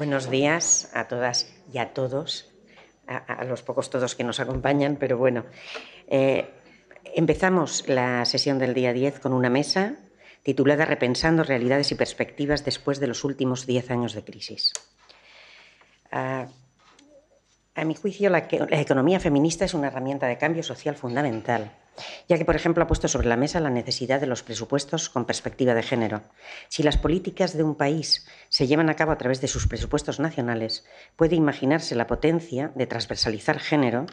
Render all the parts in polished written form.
Buenos días a todas y a todos, a los pocos todos que nos acompañan, pero bueno. Empezamos la sesión del día 10 con una mesa titulada Repensando realidades y perspectivas después de los últimos 10 años de crisis. A mi juicio, la economía feminista es una herramienta de cambio social fundamental, ya que, por ejemplo, ha puesto sobre la mesa la necesidad de los presupuestos con perspectiva de género. Si las políticas de un país se llevan a cabo a través de sus presupuestos nacionales, puede imaginarse la potencia de transversalizar género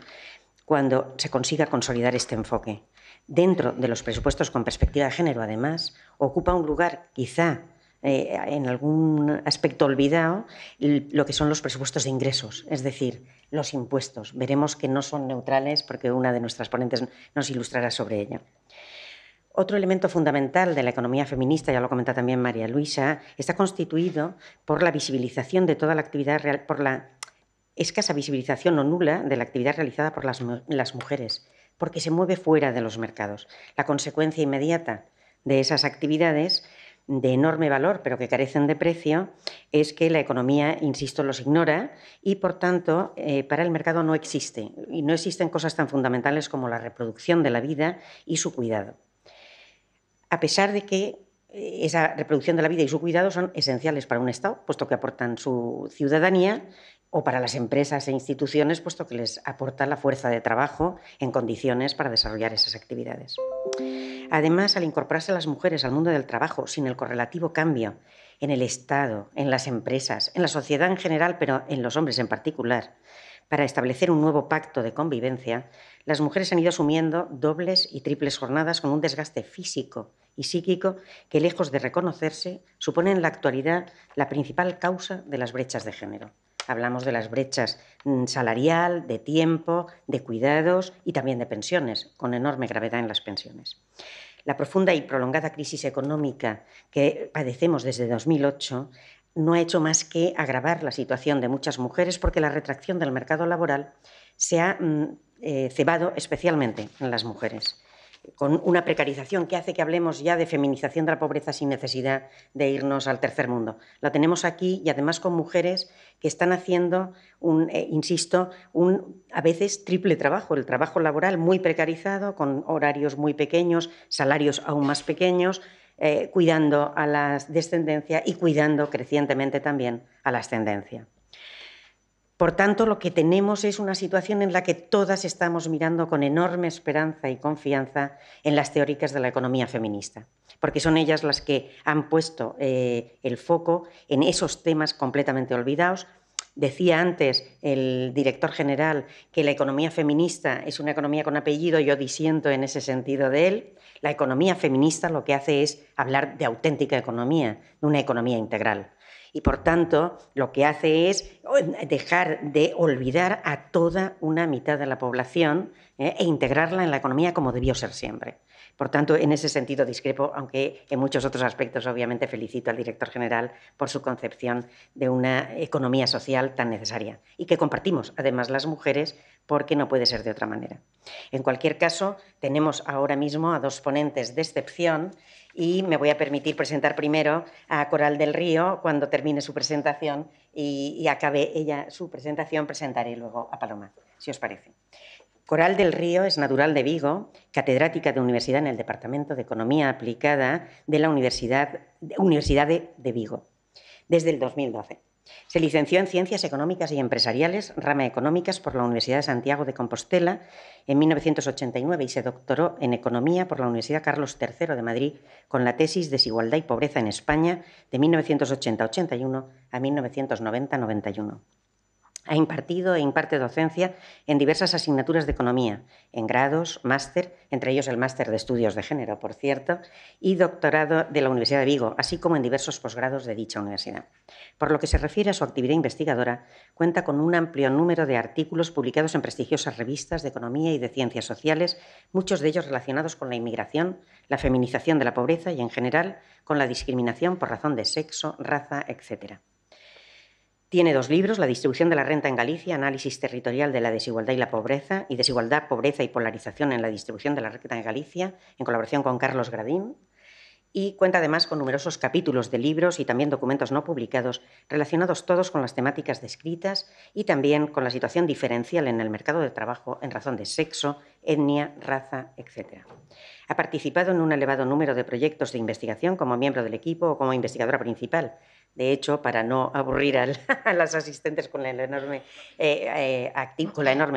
cuando se consiga consolidar este enfoque. Dentro de los presupuestos con perspectiva de género, además, ocupa un lugar quizá en algún aspecto olvidado lo que son los presupuestos de ingresos, es decir, los impuestos. Veremos que no son neutrales porque una de nuestras ponentes nos ilustrará sobre ello. Otro elemento fundamental de la economía feminista, ya lo comenta también María Luisa, está constituido por la visibilización de toda la actividad real, por la escasa visibilización o nula de la actividad realizada por las mujeres, porque se mueve fuera de los mercados. La consecuencia inmediata de esas actividades de enorme valor, pero que carecen de precio, es que la economía, insisto, los ignora y, por tanto, para el mercado no existe. Y no existen cosas tan fundamentales como la reproducción de la vida y su cuidado. A pesar de que esa reproducción de la vida y su cuidado son esenciales para un Estado, puesto que aportan su ciudadanía, o para las empresas e instituciones, puesto que les aporta la fuerza de trabajo en condiciones para desarrollar esas actividades. Además, al incorporarse las mujeres al mundo del trabajo sin el correlativo cambio en el Estado, en las empresas, en la sociedad en general, pero en los hombres en particular, para establecer un nuevo pacto de convivencia, las mujeres han ido asumiendo dobles y triples jornadas con un desgaste físico y psíquico que, lejos de reconocerse, supone en la actualidad la principal causa de las brechas de género. Hablamos de las brechas salarial, de tiempo, de cuidados y también de pensiones, con enorme gravedad en las pensiones. La profunda y prolongada crisis económica que padecemos desde 2008 no ha hecho más que agravar la situación de muchas mujeres porque la retracción del mercado laboral se ha cebado especialmente en las mujeres, con una precarización que hace que hablemos ya de feminización de la pobreza sin necesidad de irnos al tercer mundo. La tenemos aquí y además con mujeres que están haciendo, insisto, a veces triple trabajo, el trabajo laboral muy precarizado, con horarios muy pequeños, salarios aún más pequeños, cuidando a la descendencia y cuidando crecientemente también a la ascendencia. Por tanto, lo que tenemos es una situación en la que todas estamos mirando con enorme esperanza y confianza en las teóricas de la economía feminista, porque son ellas las que han puesto el foco en esos temas completamente olvidados. Decía antes el director general que la economía feminista es una economía con apellido, yo disiento en ese sentido de él. La economía feminista lo que hace es hablar de auténtica economía, de una economía integral. Y, por tanto, lo que hace es dejar de olvidar a toda una mitad de la población e integrarla en la economía como debió ser siempre. Por tanto, en ese sentido discrepo, aunque en muchos otros aspectos obviamente felicito al director general por su concepción de una economía social tan necesaria y que compartimos, además, las mujeres, porque no puede ser de otra manera. En cualquier caso, tenemos ahora mismo a dos ponentes de excepción y me voy a permitir presentar primero a Coral del Río. Cuando termine su presentación y acabe ella su presentación, presentaré luego a Paloma, si os parece. Coral del Río es natural de Vigo, catedrática de universidad en el Departamento de Economía Aplicada de la Universidad de Vigo, desde el 2012. Se licenció en Ciencias Económicas y Empresariales, rama Económicas, por la Universidad de Santiago de Compostela en 1989 y se doctoró en Economía por la Universidad Carlos III de Madrid con la tesis Desigualdad y Pobreza en España de 1980-81 a 1990-91. Ha impartido e imparte docencia en diversas asignaturas de economía, en grados, máster, entre ellos el máster de estudios de género, por cierto, y doctorado de la Universidad de Vigo, así como en diversos posgrados de dicha universidad. Por lo que se refiere a su actividad investigadora, cuenta con un amplio número de artículos publicados en prestigiosas revistas de economía y de ciencias sociales, muchos de ellos relacionados con la inmigración, la feminización de la pobreza y, en general, con la discriminación por razón de sexo, raza, etc. Tiene dos libros, La distribución de la renta en Galicia, análisis territorial de la desigualdad y la pobreza, y Desigualdad, pobreza y polarización en la distribución de la renta en Galicia, en colaboración con Carlos Gradín, y cuenta además con numerosos capítulos de libros y también documentos no publicados relacionados todos con las temáticas descritas y también con la situación diferencial en el mercado de trabajo en razón de sexo, etnia, raza, etc. Ha participado en un elevado número de proyectos de investigación como miembro del equipo o como investigadora principal. De hecho, para no aburrir a las asistentes con la enorme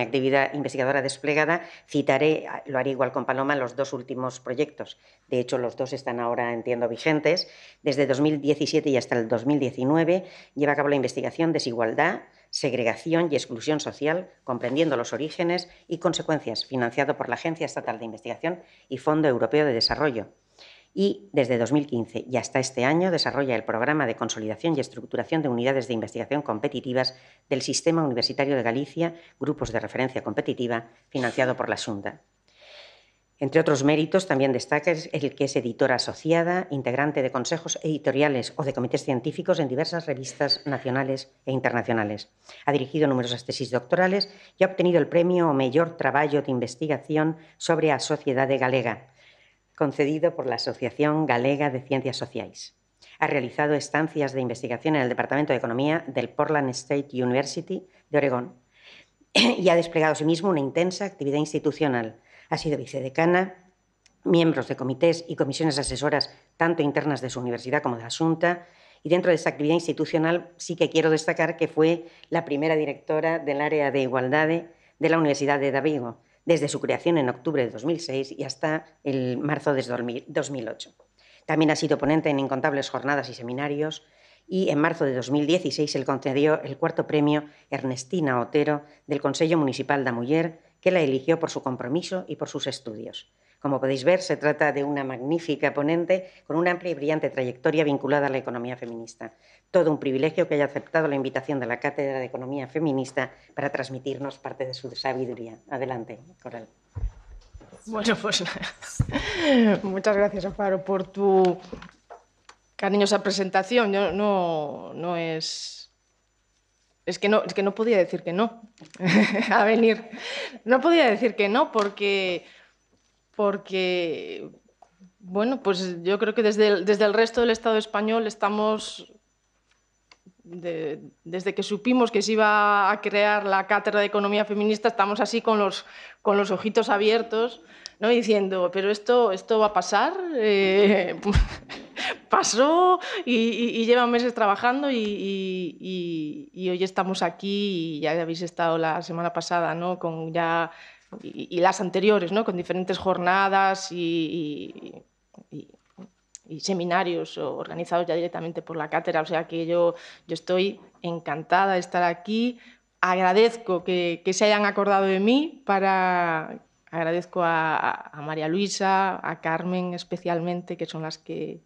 actividad investigadora desplegada, citaré, lo haré igual con Paloma, los dos últimos proyectos. De hecho, los dos están ahora, entiendo, vigentes. Desde 2017 y hasta el 2019 lleva a cabo la investigación Desigualdad, segregación y exclusión social, comprendiendo los orígenes y consecuencias, financiado por la Agencia Estatal de Investigación y Fondo Europeo de Desarrollo. Y desde 2015 y hasta este año desarrolla el programa de consolidación y estructuración de unidades de investigación competitivas del Sistema Universitario de Galicia, Grupos de Referencia Competitiva, financiado por la Xunta. Entre otros méritos, también destaca el que es editora asociada, integrante de consejos editoriales o de comités científicos en diversas revistas nacionales e internacionales. Ha dirigido numerosas tesis doctorales y ha obtenido el premio ao mellor traballo de investigación sobre a sociedade galega, concedido por la Asociación Galega de Ciencias Sociais. Ha realizado estancias de investigación en el Departamento de Economía del Portland State University de Oregón y ha desplegado asimismo una intensa actividad institucional. Ha sido vicedecana, miembros de comités y comisiones asesoras tanto internas de su universidad como de la Xunta, y dentro de esta actividad institucional sí que quiero destacar que fue la primera directora del área de Igualdade de la Universidad de Vigo, desde su creación en octubre de 2006 y hasta el marzo de 2008. También ha sido ponente en incontables jornadas y seminarios y en marzo de 2016 se le concedió el cuarto premio Ernestina Otero del Consello Municipal da Muller, que la eligió por su compromiso y por sus estudios. Como podéis ver, se trata de una magnífica ponente con una amplia y brillante trayectoria vinculada a la economía feminista. Todo un privilegio que haya aceptado la invitación de la Cátedra de Economía Feminista para transmitirnos parte de su sabiduría. Adelante, Coral. Bueno, pues muchas gracias, Amparo, por tu cariñosa presentación. Yo no es... Es que no podía decir que no a venir. No podía decir que no porque bueno, pues yo creo que desde el resto del Estado español estamos, desde que supimos que se iba a crear la Cátedra de Economía Feminista, estamos así con los ojitos abiertos, ¿no? Diciendo, pero esto va a pasar, pasó y llevan meses trabajando y hoy estamos aquí y ya habéis estado la semana pasada, ¿no? Con ya... Y las anteriores, ¿no? Con diferentes jornadas y seminarios organizados ya directamente por la cátedra. O sea que yo estoy encantada de estar aquí. Agradezco que se hayan acordado de mí. Agradezco a María Luisa, a Carmen especialmente, que son las que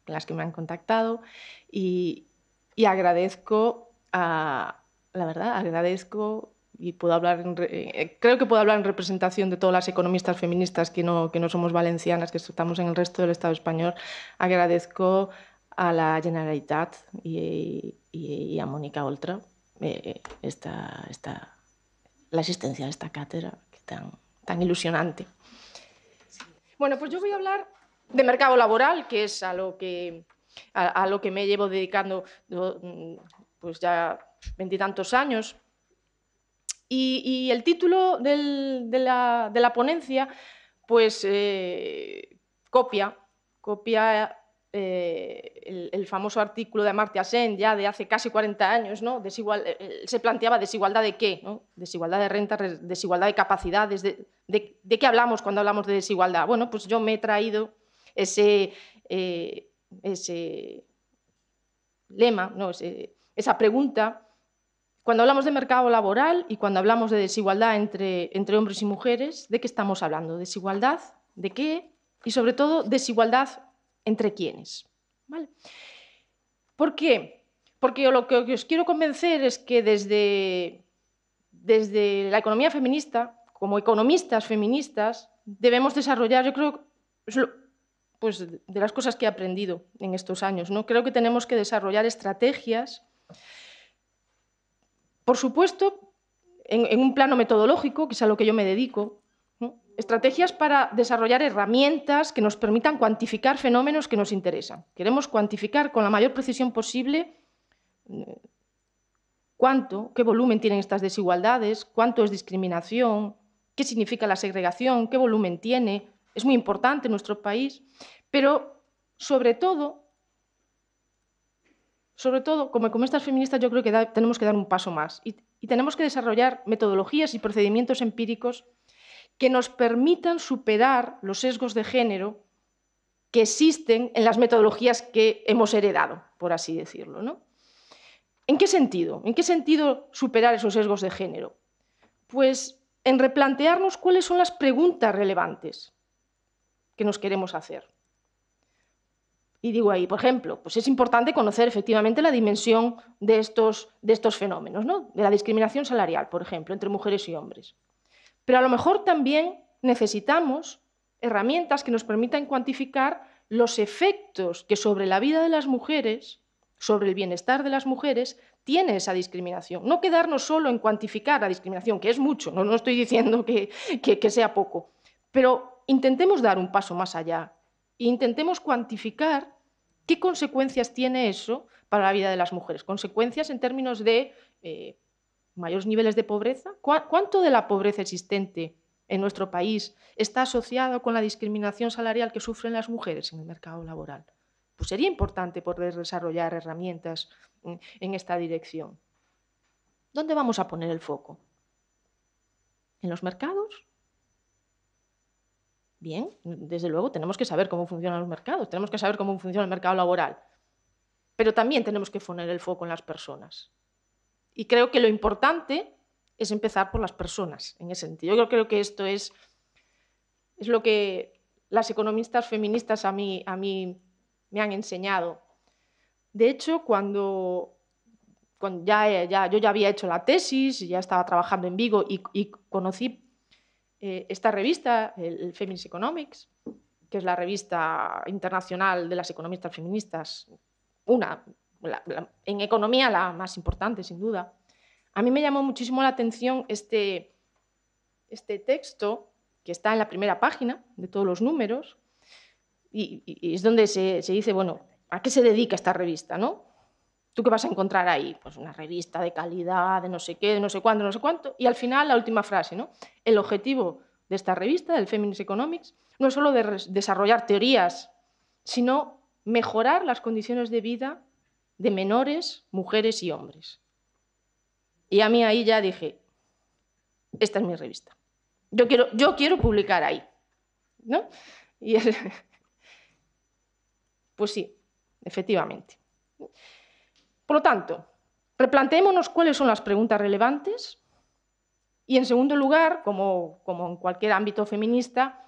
me han contactado. Y agradezco, la verdad, agradezco... y puedo hablar creo que puedo hablar en representación de todas las economistas feministas que no somos valencianas, que estamos en el resto del Estado español. Agradezco a la Generalitat y a Mónica Oltra la existencia de esta cátedra que tan ilusionante. Bueno, pues yo voy a hablar de mercado laboral, que es a lo que me llevo dedicando pues ya 20 y tantos años. Y el título de la ponencia pues copia el famoso artículo de Amartya Sen ya de hace casi 40 años, ¿no? Se planteaba desigualdad de qué, ¿no? Desigualdad de renta, desigualdad de capacidades, ¿de qué hablamos cuando hablamos de desigualdad? Bueno, pues yo me he traído ese lema, ¿no? Esa pregunta. Cuando hablamos de mercado laboral y cuando hablamos de desigualdad entre hombres y mujeres, ¿de qué estamos hablando? ¿Desigualdad? ¿De qué? Y sobre todo, desigualdad entre quiénes. ¿Vale? ¿Por qué? Porque lo que os quiero convencer es que desde la economía feminista, como economistas feministas, debemos desarrollar, yo creo, pues de las cosas que he aprendido en estos años, ¿no? Creo que tenemos que desarrollar estrategias, por supuesto, en un plano metodológico, que es a lo que yo me dedico, ¿no? Estrategias para desarrollar herramientas que nos permitan cuantificar fenómenos que nos interesan. Queremos cuantificar con la mayor precisión posible qué volumen tienen estas desigualdades, cuánto es discriminación, qué significa la segregación, qué volumen tiene. Es muy importante en nuestro país, pero sobre todo, como economistas feministas, yo creo que tenemos que dar un paso más y tenemos que desarrollar metodologías y procedimientos empíricos que nos permitan superar los sesgos de género que existen en las metodologías que hemos heredado, por así decirlo, ¿no? ¿En qué sentido? ¿En qué sentido superar esos sesgos de género? Pues en replantearnos cuáles son las preguntas relevantes que nos queremos hacer. Y digo ahí, por ejemplo, pues es importante conocer efectivamente la dimensión de estos fenómenos, ¿no? De la discriminación salarial, por ejemplo, entre mujeres y hombres. Pero a lo mejor también necesitamos herramientas que nos permitan cuantificar los efectos que sobre la vida de las mujeres, sobre el bienestar de las mujeres, tiene esa discriminación. No quedarnos solo en cuantificar la discriminación, que es mucho, no estoy diciendo que sea poco, pero intentemos dar un paso más allá e intentemos cuantificar qué consecuencias tiene eso para la vida de las mujeres. Consecuencias en términos de mayores niveles de pobreza. ¿Cuánto de la pobreza existente en nuestro país está asociado con la discriminación salarial que sufren las mujeres en el mercado laboral? Pues sería importante poder desarrollar herramientas en esta dirección. ¿Dónde vamos a poner el foco? ¿En los mercados? Bien, desde luego tenemos que saber cómo funcionan los mercados, tenemos que saber cómo funciona el mercado laboral, pero también tenemos que poner el foco en las personas. Y creo que lo importante es empezar por las personas, en ese sentido. Yo creo que esto es lo que las economistas feministas a mí me han enseñado. De hecho, cuando yo ya había hecho la tesis, ya estaba trabajando en Vigo y conocí esta revista, el Feminist Economics, que es la revista internacional de las economistas feministas, en economía la más importante, sin duda. A mí me llamó muchísimo la atención este texto que está en la primera página de todos los números y es donde se dice, bueno, ¿a qué se dedica esta revista, no? ¿Tú qué vas a encontrar ahí? Pues una revista de calidad, de no sé qué, de no sé cuándo, no sé cuánto. Y al final, la última frase, ¿no? El objetivo de esta revista, del Feminist Economics, no es solo desarrollar teorías, sino mejorar las condiciones de vida de menores, mujeres y hombres. Y a mí ahí ya dije, esta es mi revista. Yo quiero publicar ahí, ¿no? Y pues sí, efectivamente. Por lo tanto, replanteémonos cuáles son las preguntas relevantes y, en segundo lugar, como en cualquier ámbito feminista,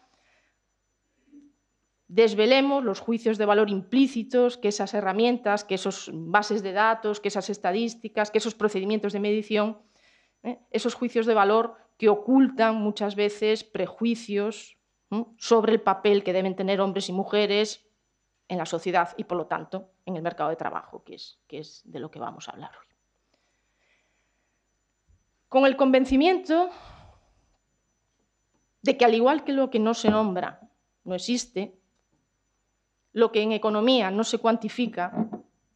desvelemos los juicios de valor implícitos que esas herramientas, que esas bases de datos, que esas estadísticas, que esos procedimientos de medición, esos juicios de valor que ocultan muchas veces prejuicios sobre el papel que deben tener hombres y mujeres en la sociedad y, por lo tanto, en el mercado de trabajo, que es de lo que vamos a hablar hoy. Con el convencimiento de que, al igual que lo que no se nombra no existe, lo que en economía no se cuantifica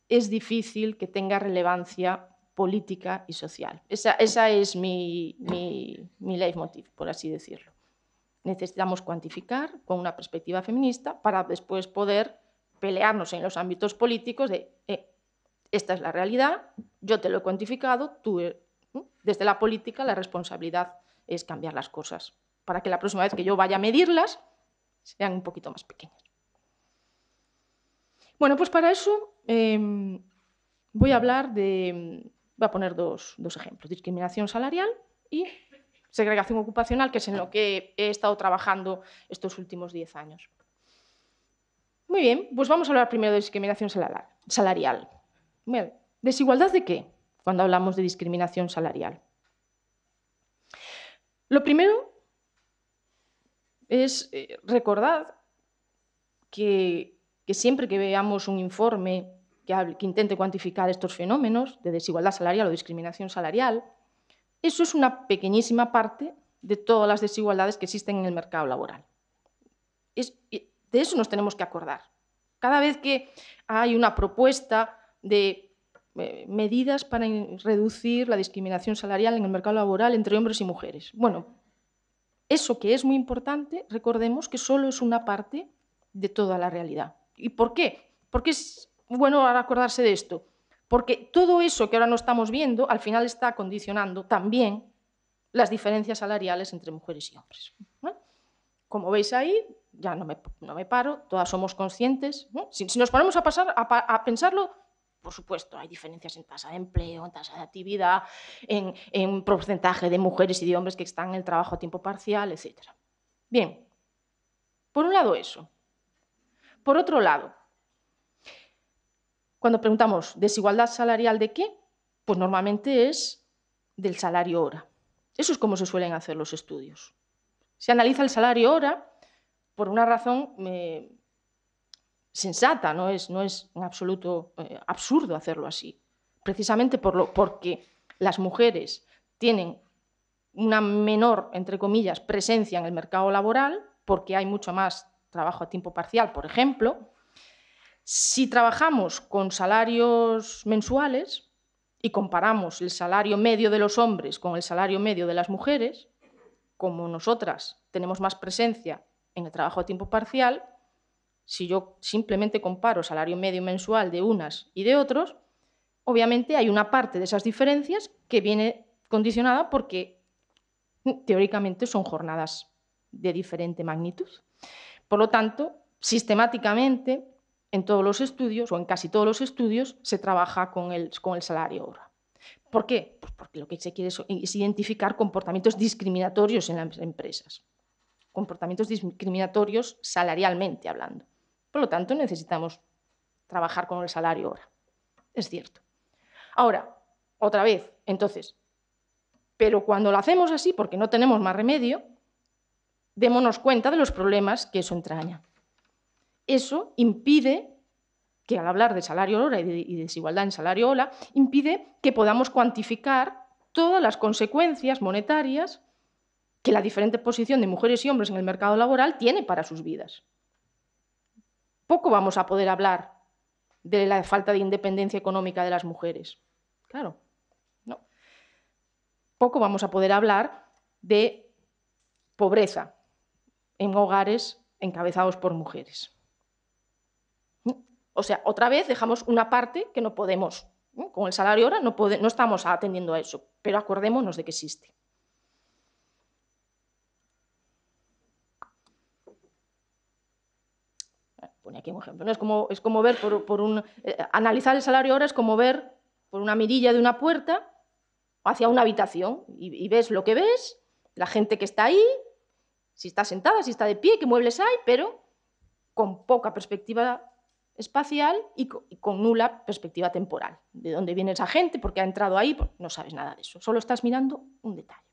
es difícil que tenga relevancia política y social. Esa es mi leitmotiv, por así decirlo. Necesitamos cuantificar con una perspectiva feminista para después poder pelearnos en los ámbitos políticos de esta es la realidad, yo te lo he cuantificado, tú, desde la política la responsabilidad es cambiar las cosas para que la próxima vez que yo vaya a medirlas sean un poquito más pequeñas. Bueno, pues para eso voy a poner dos ejemplos, discriminación salarial y segregación ocupacional, que es en lo que he estado trabajando estos últimos 10 años. Muy bien, pues vamos a hablar primero de discriminación salarial. Bien, ¿desigualdad de qué cuando hablamos de discriminación salarial? Lo primero es recordar que siempre que veamos un informe que intente cuantificar estos fenómenos de desigualdad salarial o discriminación salarial, eso es una pequeñísima parte de todas las desigualdades que existen en el mercado laboral. De eso nos tenemos que acordar. Cada vez que hay una propuesta de medidas para reducir la discriminación salarial en el mercado laboral entre hombres y mujeres. Bueno, eso que es muy importante, recordemos que solo es una parte de toda la realidad. ¿Y por qué? Porque es bueno acordarse de esto. Porque todo eso que ahora no estamos viendo, al final está condicionando también las diferencias salariales entre mujeres y hombres. ¿Vale? Como veis ahí, ya no me paro, todas somos conscientes, ¿no? Si nos ponemos a pensarlo, por supuesto, hay diferencias en tasa de empleo, en tasa de actividad, en porcentaje de mujeres y de hombres que están en el trabajo a tiempo parcial, etc. Bien, por un lado eso. Por otro lado, cuando preguntamos ¿desigualdad salarial de qué? Pues normalmente es del salario hora. Eso es como se suelen hacer los estudios. Se analiza el salario hora por una razón sensata, no es en absoluto absurdo hacerlo así. Precisamente porque las mujeres tienen una menor, entre comillas, presencia en el mercado laboral, porque hay mucho más trabajo a tiempo parcial, por ejemplo. Si trabajamos con salarios mensuales y comparamos el salario medio de los hombres con el salario medio de las mujeres, como nosotras tenemos más presencia en el trabajo a tiempo parcial, si yo simplemente comparo salario medio mensual de unas y de otros, obviamente hay una parte de esas diferencias que viene condicionada porque teóricamente son jornadas de diferente magnitud. Por lo tanto, sistemáticamente, en todos los estudios, o en casi todos los estudios, se trabaja con el salario hora. ¿Por qué? Pues porque lo que se quiere es identificar comportamientos discriminatorios en las empresas, comportamientos discriminatorios salarialmente hablando. Por lo tanto, necesitamos trabajar con el salario hora. Es cierto. Ahora, otra vez, entonces, pero cuando lo hacemos así, porque no tenemos más remedio, démonos cuenta de los problemas que eso entraña. Eso impide que al hablar de salario hora y de desigualdad en salario hora, impide que podamos cuantificar todas las consecuencias monetarias que la diferente posición de mujeres y hombres en el mercado laboral tiene para sus vidas. Poco vamos a poder hablar de la falta de independencia económica de las mujeres. Claro, no. Poco vamos a poder hablar de pobreza en hogares encabezados por mujeres. O sea, otra vez dejamos una parte que no podemos, con el salario hora no estamos atendiendo a eso, pero acordémonos de que existe. Pone aquí un ejemplo, ¿no? Es como ver analizar el salario hora es como ver por una mirilla de una puerta hacia una habitación y ves lo que ves, la gente que está ahí, si está sentada, si está de pie, qué muebles hay, pero con poca perspectiva espacial y con nula perspectiva temporal. ¿De dónde viene esa gente? ¿Por qué ha entrado ahí? Pues no sabes nada de eso, solo estás mirando un detalle.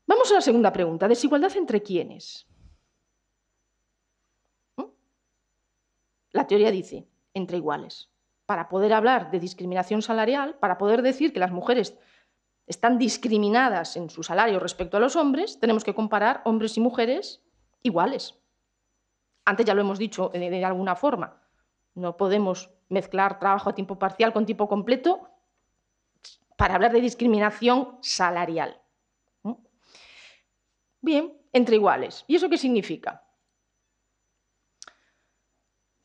Vamos a la segunda pregunta, ¿desigualdad entre quiénes? La teoría dice, entre iguales. Para poder hablar de discriminación salarial, para poder decir que las mujeres están discriminadas en su salario respecto a los hombres, tenemos que comparar hombres y mujeres iguales. Antes ya lo hemos dicho de alguna forma, no podemos mezclar trabajo a tiempo parcial con tiempo completo para hablar de discriminación salarial. Bien, entre iguales. ¿Y eso qué significa?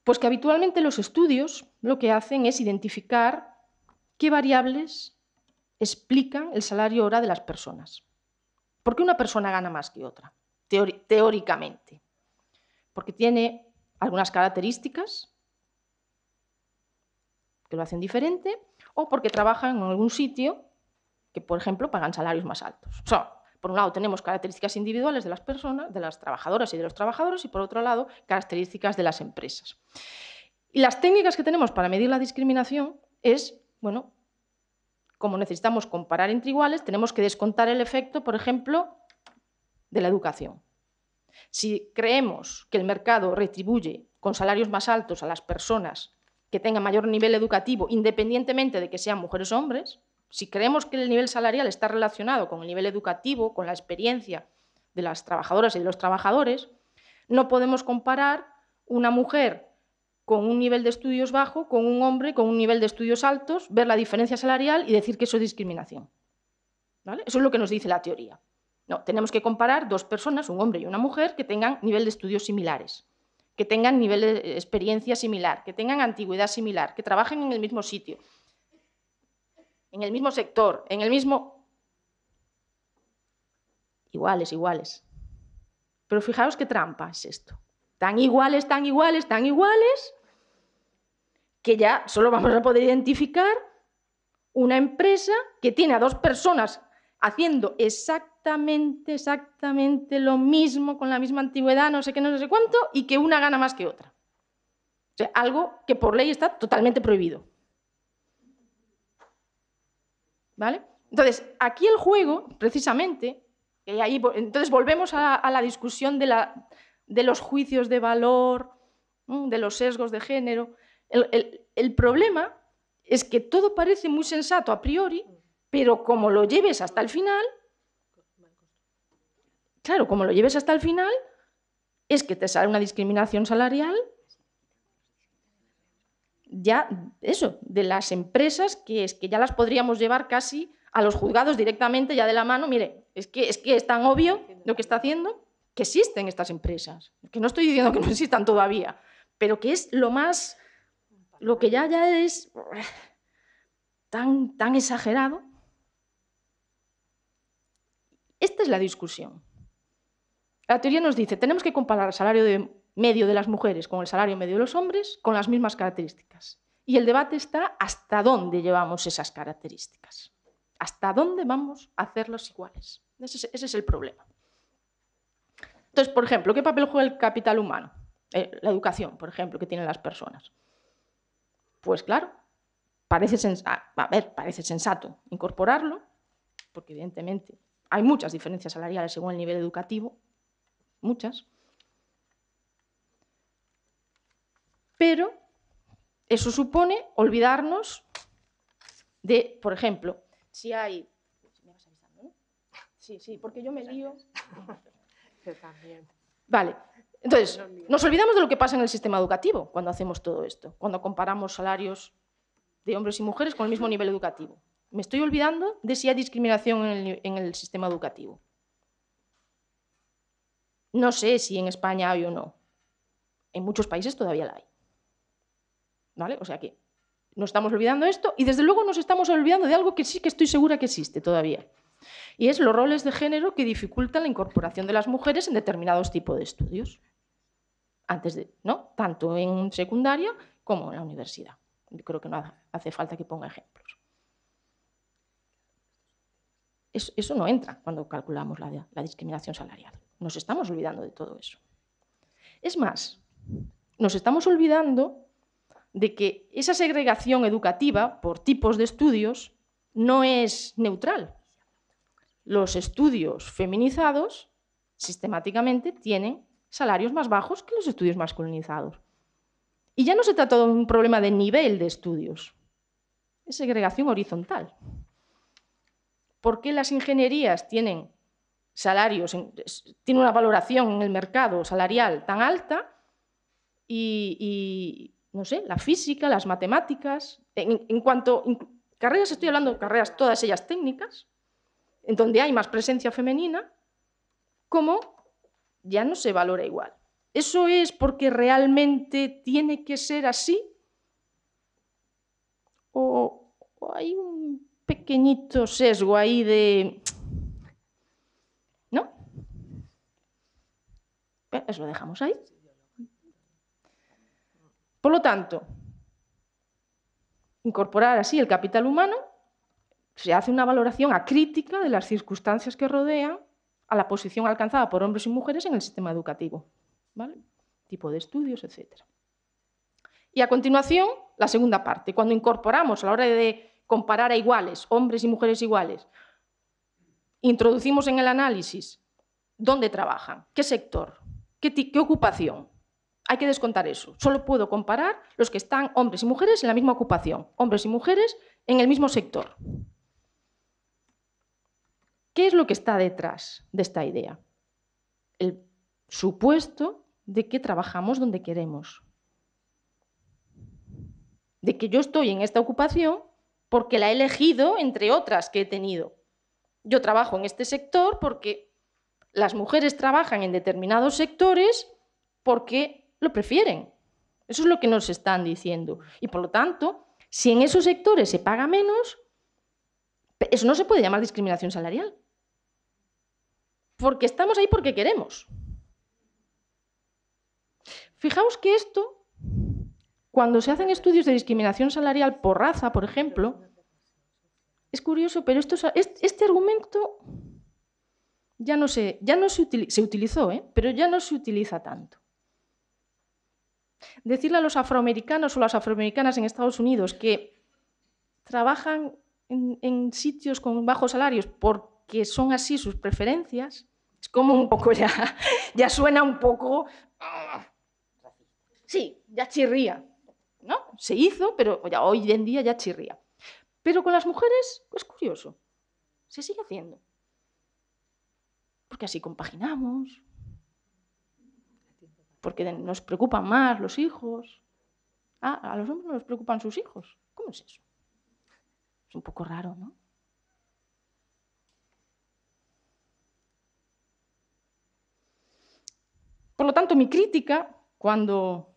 Pues que habitualmente los estudios lo que hacen es identificar qué variables explican el salario hora de las personas. ¿Por qué una persona gana más que otra? Teóricamente. Porque tiene algunas características que lo hacen diferente o porque trabajan en algún sitio que, por ejemplo, pagan salarios más altos. O sea, por un lado tenemos características individuales de las personas, de las trabajadoras y de los trabajadores, y por otro lado, características de las empresas. Y las técnicas que tenemos para medir la discriminación es, bueno, como necesitamos comparar entre iguales, tenemos que descontar el efecto, por ejemplo, de la educación. Si creemos que el mercado retribuye con salarios más altos a las personas que tengan mayor nivel educativo, independientemente de que sean mujeres o hombres, Si creemos que el nivel salarial está relacionado con el nivel educativo, con la experiencia de las trabajadoras y de los trabajadores, no podemos comparar una mujer con un nivel de estudios bajo con un hombre con un nivel de estudios altos, ver la diferencia salarial y decir que eso es discriminación. ¿Vale? Eso es lo que nos dice la teoría. No, tenemos que comparar dos personas, un hombre y una mujer, que tengan nivel de estudios similares, que tengan nivel de experiencia similar, que tengan antigüedad similar, que trabajen en el mismo sitio, en el mismo sector, en el mismo... Iguales, iguales. Pero fijaos qué trampa es esto. Tan iguales, tan iguales, tan iguales, que ya solo vamos a poder identificar una empresa que tiene a dos personas haciendo exactamente lo mismo, con la misma antigüedad, no sé qué, no sé cuánto, y que una gana más que otra. O sea, algo que por ley está totalmente prohibido. ¿Vale? Entonces, aquí el juego, precisamente, y ahí, entonces volvemos a la discusión de los juicios de valor, de los sesgos de género. El problema es que todo parece muy sensato a priori, pero como lo lleves hasta el final, claro, como lo lleves hasta el final, es que te sale una discriminación salarial ya, eso, de las empresas que es que ya las podríamos llevar casi a los juzgados directamente ya de la mano. Mire, es que es tan obvio lo que está haciendo que existen estas empresas, que no estoy diciendo que no existan todavía, pero que es lo que ya es tan exagerado. Esta es la discusión. La teoría nos dice, tenemos que comparar el salario medio de las mujeres con el salario medio de los hombres con las mismas características. Y el debate está hasta dónde llevamos esas características. ¿Hasta dónde vamos a hacerlos iguales? Ese es el problema. Entonces, por ejemplo, ¿qué papel juega el capital humano? La educación, por ejemplo, que tienen las personas. Pues claro, parece sensato incorporarlo, porque evidentemente hay muchas diferencias salariales según el nivel educativo, muchas. Pero eso supone olvidarnos de, por ejemplo, si hay... ¿Me vas avisando, no? Sí, porque yo me lío. Yo también. Vale, entonces, nos olvidamos de lo que pasa en el sistema educativo cuando hacemos todo esto, cuando comparamos salarios de hombres y mujeres con el mismo nivel educativo. Me estoy olvidando de si hay discriminación en el sistema educativo. No sé si en España hay o no. En muchos países todavía la hay. ¿Vale? O sea que nos estamos olvidando de esto y desde luego nos estamos olvidando de algo que sí que estoy segura que existe todavía. Y es los roles de género que dificultan la incorporación de las mujeres en determinados tipos de estudios. Antes de, ¿no? Tanto en secundaria como en la universidad. Yo creo que no hace falta que ponga ejemplos. Eso no entra cuando calculamos la discriminación salarial. Nos estamos olvidando de todo eso. Es más, nos estamos olvidando de que esa segregación educativa por tipos de estudios no es neutral. Los estudios feminizados sistemáticamente tienen salarios más bajos que los estudios masculinizados. Y ya no se trata de un problema de nivel de estudios, es segregación horizontal. ¿Por qué las ingenierías tienen salarios, tienen una valoración en el mercado salarial tan alta y no sé, la física, las matemáticas, en cuanto a carreras, estoy hablando de carreras todas ellas técnicas, en donde hay más presencia femenina, como ya no se valora igual? ¿Eso es porque realmente tiene que ser así? ¿O hay un pequeñito sesgo ahí de... ¿no? Eso lo dejamos ahí. Por lo tanto, incorporar así el capital humano, se hace una valoración acrítica de las circunstancias que rodean a la posición alcanzada por hombres y mujeres en el sistema educativo, ¿vale? Tipo de estudios, etc. Y a continuación, la segunda parte, cuando incorporamos a la hora de comparar a iguales, hombres y mujeres iguales, introducimos en el análisis dónde trabajan, qué sector, qué ocupación. Hay que descontar eso. Solo puedo comparar los que están hombres y mujeres en la misma ocupación, hombres y mujeres en el mismo sector. ¿Qué es lo que está detrás de esta idea? El supuesto de que trabajamos donde queremos. De que yo estoy en esta ocupación porque la he elegido entre otras que he tenido. Yo trabajo en este sector porque las mujeres trabajan en determinados sectores porque lo prefieren. Eso es lo que nos están diciendo. Y por lo tanto, si en esos sectores se paga menos, eso no se puede llamar discriminación salarial. Porque estamos ahí porque queremos. Fijaos que esto, cuando se hacen estudios de discriminación salarial por raza, por ejemplo, es curioso, pero este argumento se utilizó, pero ya no se utiliza tanto. Decirle a los afroamericanos o las afroamericanas en Estados Unidos que trabajan en sitios con bajos salarios porque son así sus preferencias, es como un poco ya suena un poco... Sí, ya chirría, ¿no? Se hizo, pero ya hoy en día ya chirría. Pero con las mujeres es curioso, se sigue haciendo. Porque así compaginamos, porque nos preocupan más los hijos. A los hombres no les preocupan sus hijos. ¿Cómo es eso? Es un poco raro, ¿no? Por lo tanto, mi crítica, cuando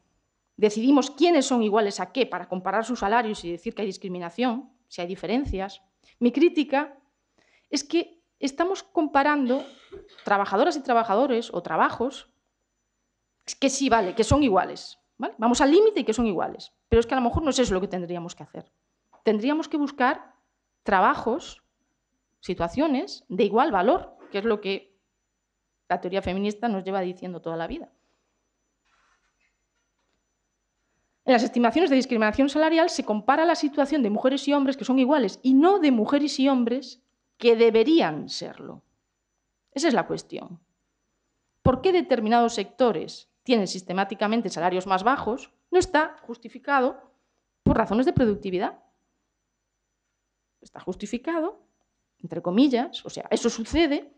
decidimos quiénes son iguales a qué para comparar sus salarios y decir que hay discriminación, si hay diferencias, mi crítica es que estamos comparando trabajadoras y trabajadores o trabajos que sí, vale, que son iguales. ¿Vale? Vamos al límite y que son iguales. Pero es que a lo mejor no es eso lo que tendríamos que hacer. Tendríamos que buscar trabajos, situaciones de igual valor, que es lo que la teoría feminista nos lleva diciendo toda la vida. En las estimaciones de discriminación salarial se compara la situación de mujeres y hombres que son iguales y no de mujeres y hombres que deberían serlo. Esa es la cuestión. ¿Por qué determinados sectores tienen sistemáticamente salarios más bajos? No está justificado por razones de productividad. Está justificado, entre comillas, o sea, eso sucede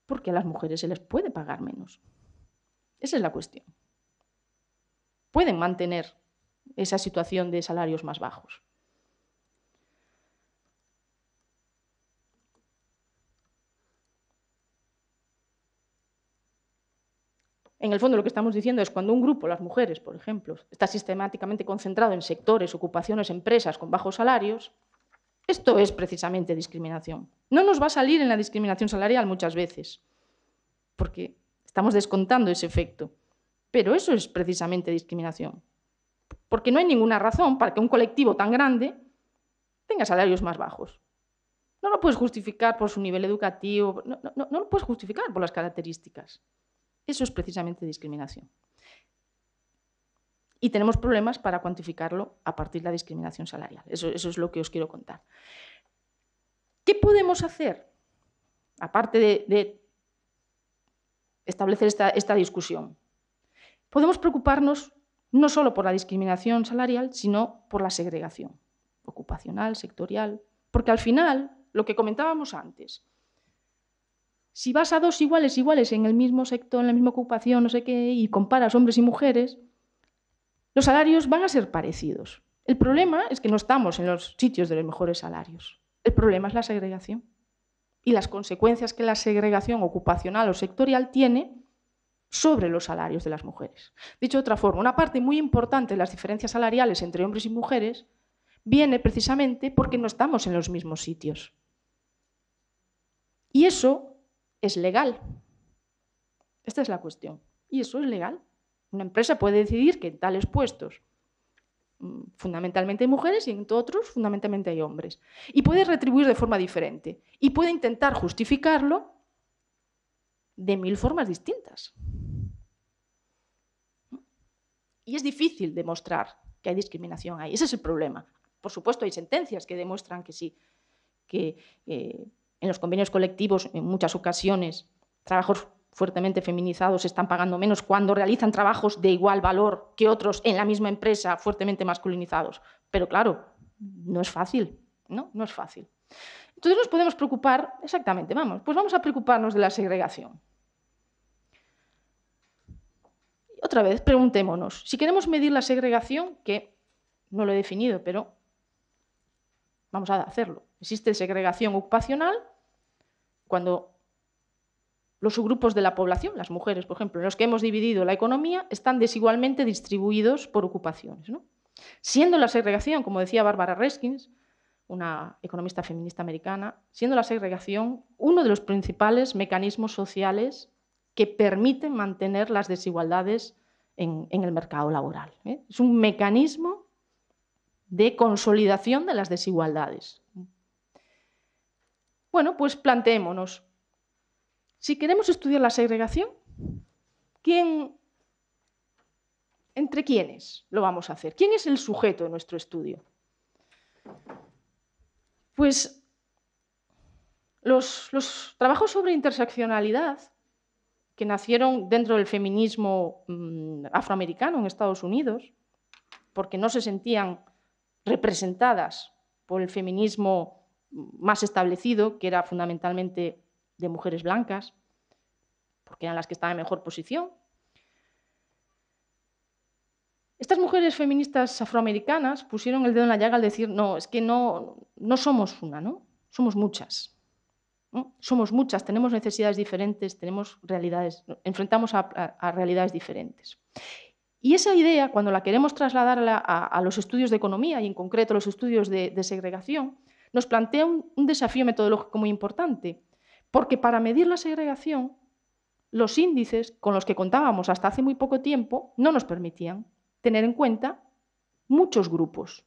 porque a las mujeres se les puede pagar menos. Esa es la cuestión. Pueden mantener esa situación de salarios más bajos. En el fondo lo que estamos diciendo es cuando un grupo, las mujeres, por ejemplo, está sistemáticamente concentrado en sectores, ocupaciones, empresas con bajos salarios, esto es precisamente discriminación. No nos va a salir en la discriminación salarial muchas veces, porque estamos descontando ese efecto. Pero eso es precisamente discriminación. Porque no hay ninguna razón para que un colectivo tan grande tenga salarios más bajos. No lo puedes justificar por su nivel educativo, no lo puedes justificar por las características. Eso es precisamente discriminación. Y tenemos problemas para cuantificarlo a partir de la discriminación salarial. Eso es lo que os quiero contar. ¿Qué podemos hacer? Aparte de establecer esta discusión. Podemos preocuparnos no solo por la discriminación salarial, sino por la segregación ocupacional, sectorial. Porque al final, lo que comentábamos antes, si vas a dos iguales en el mismo sector, en la misma ocupación, no sé qué, y comparas hombres y mujeres, los salarios van a ser parecidos. El problema es que no estamos en los sitios de los mejores salarios. El problema es la segregación y las consecuencias que la segregación ocupacional o sectorial tiene sobre los salarios de las mujeres. Dicho de otra forma, una parte muy importante de las diferencias salariales entre hombres y mujeres viene precisamente porque no estamos en los mismos sitios. Y eso es legal. Esta es la cuestión. Y eso es legal. Una empresa puede decidir que en tales puestos fundamentalmente hay mujeres y en otros fundamentalmente hay hombres. Y puede retribuir de forma diferente. Y puede intentar justificarlo de 1000 formas distintas. Y es difícil demostrar que hay discriminación ahí. Ese es el problema. Por supuesto, hay sentencias que demuestran que sí, que en los convenios colectivos, en muchas ocasiones, trabajos fuertemente feminizados están pagando menos cuando realizan trabajos de igual valor que otros en la misma empresa fuertemente masculinizados. Pero claro, no es fácil, ¿no? No es fácil. Entonces nos podemos preocupar, exactamente, pues vamos a preocuparnos de la segregación. Otra vez, preguntémonos, si queremos medir la segregación, que no lo he definido, pero vamos a hacerlo. Existe segregación ocupacional cuando los subgrupos de la población, las mujeres, por ejemplo, en los que hemos dividido la economía, están desigualmente distribuidos por ocupaciones, ¿no? Siendo la segregación, como decía Barbara Reskins, una economista feminista americana, siendo la segregación uno de los principales mecanismos sociales que permiten mantener las desigualdades en el mercado laboral, ¿eh? Es un mecanismo de consolidación de las desigualdades. Bueno, pues planteémonos, si queremos estudiar la segregación, ¿entre quiénes lo vamos a hacer? ¿Quién es el sujeto de nuestro estudio? Pues los trabajos sobre interseccionalidad que nacieron dentro del feminismo afroamericano en Estados Unidos, porque no se sentían representadas por el feminismo más establecido, que era fundamentalmente de mujeres blancas, porque eran las que estaban en mejor posición. Estas mujeres feministas afroamericanas pusieron el dedo en la llaga al decir, no, es que no somos una, ¿no? Somos muchas. ¿No? Somos muchas, tenemos necesidades diferentes, tenemos realidades, enfrentamos a realidades diferentes. Y esa idea, cuando la queremos trasladar a los estudios de economía y en concreto los estudios de segregación, nos plantea un desafío metodológico muy importante, porque para medir la segregación, los índices con los que contábamos hasta hace muy poco tiempo no nos permitían tener en cuenta muchos grupos.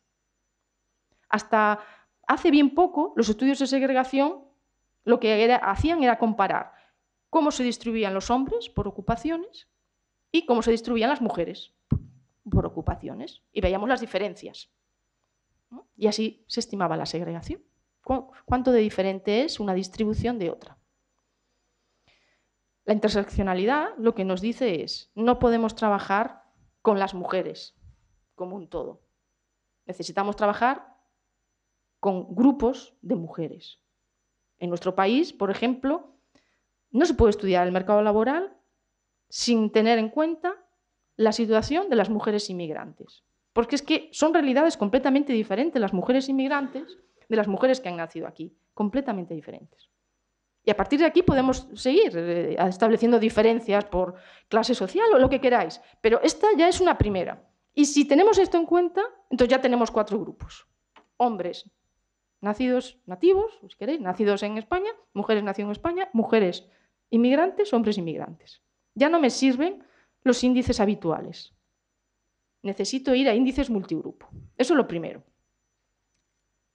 Hasta hace bien poco, los estudios de segregación lo que hacían era comparar cómo se distribuían los hombres por ocupaciones y cómo se distribuían las mujeres por ocupaciones. Y veíamos las diferencias, ¿no? Y así se estimaba la segregación. ¿Cuánto de diferente es una distribución de otra? La interseccionalidad lo que nos dice es, no podemos trabajar con las mujeres como un todo. Necesitamos trabajar con grupos de mujeres. En nuestro país, por ejemplo, no se puede estudiar el mercado laboral sin tener en cuenta la situación de las mujeres inmigrantes. Porque es que son realidades completamente diferentes las mujeres inmigrantes de las mujeres que han nacido aquí, completamente diferentes. Y a partir de aquí podemos seguir estableciendo diferencias por clase social o lo que queráis, pero esta ya es una primera. Y si tenemos esto en cuenta, entonces ya tenemos 4 grupos. Hombres nativos, si queréis, nacidos en España, mujeres nacidas en España, mujeres inmigrantes, hombres inmigrantes. Ya no me sirven los índices habituales. Necesito ir a índices multigrupo. Eso es lo primero.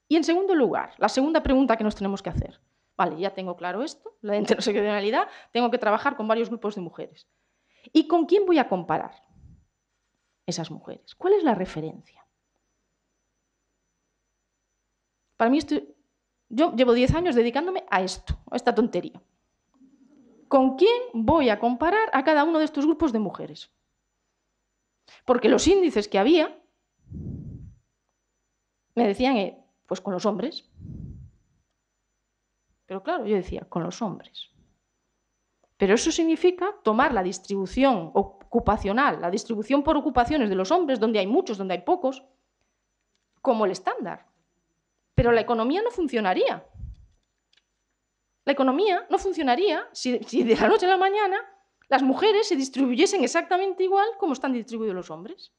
Y en segundo lugar, la segunda pregunta que nos tenemos que hacer. Vale, ya tengo claro esto, la interseccionalidad, tengo que trabajar con varios grupos de mujeres. ¿Y con quién voy a comparar esas mujeres? ¿Cuál es la referencia? Para mí, yo llevo 10 años dedicándome a esto, a esta tontería. ¿Con quién voy a comparar a cada uno de estos grupos de mujeres? Porque los índices que había me decían, pues con los hombres. Pero claro, yo decía, con los hombres. Pero eso significa tomar la distribución ocupacional, la distribución por ocupaciones de los hombres, donde hay muchos, donde hay pocos, como el estándar. Pero la economía no funcionaría. La economía no funcionaría si de la noche a la mañana las mujeres se distribuyesen exactamente igual como están distribuidos los hombres.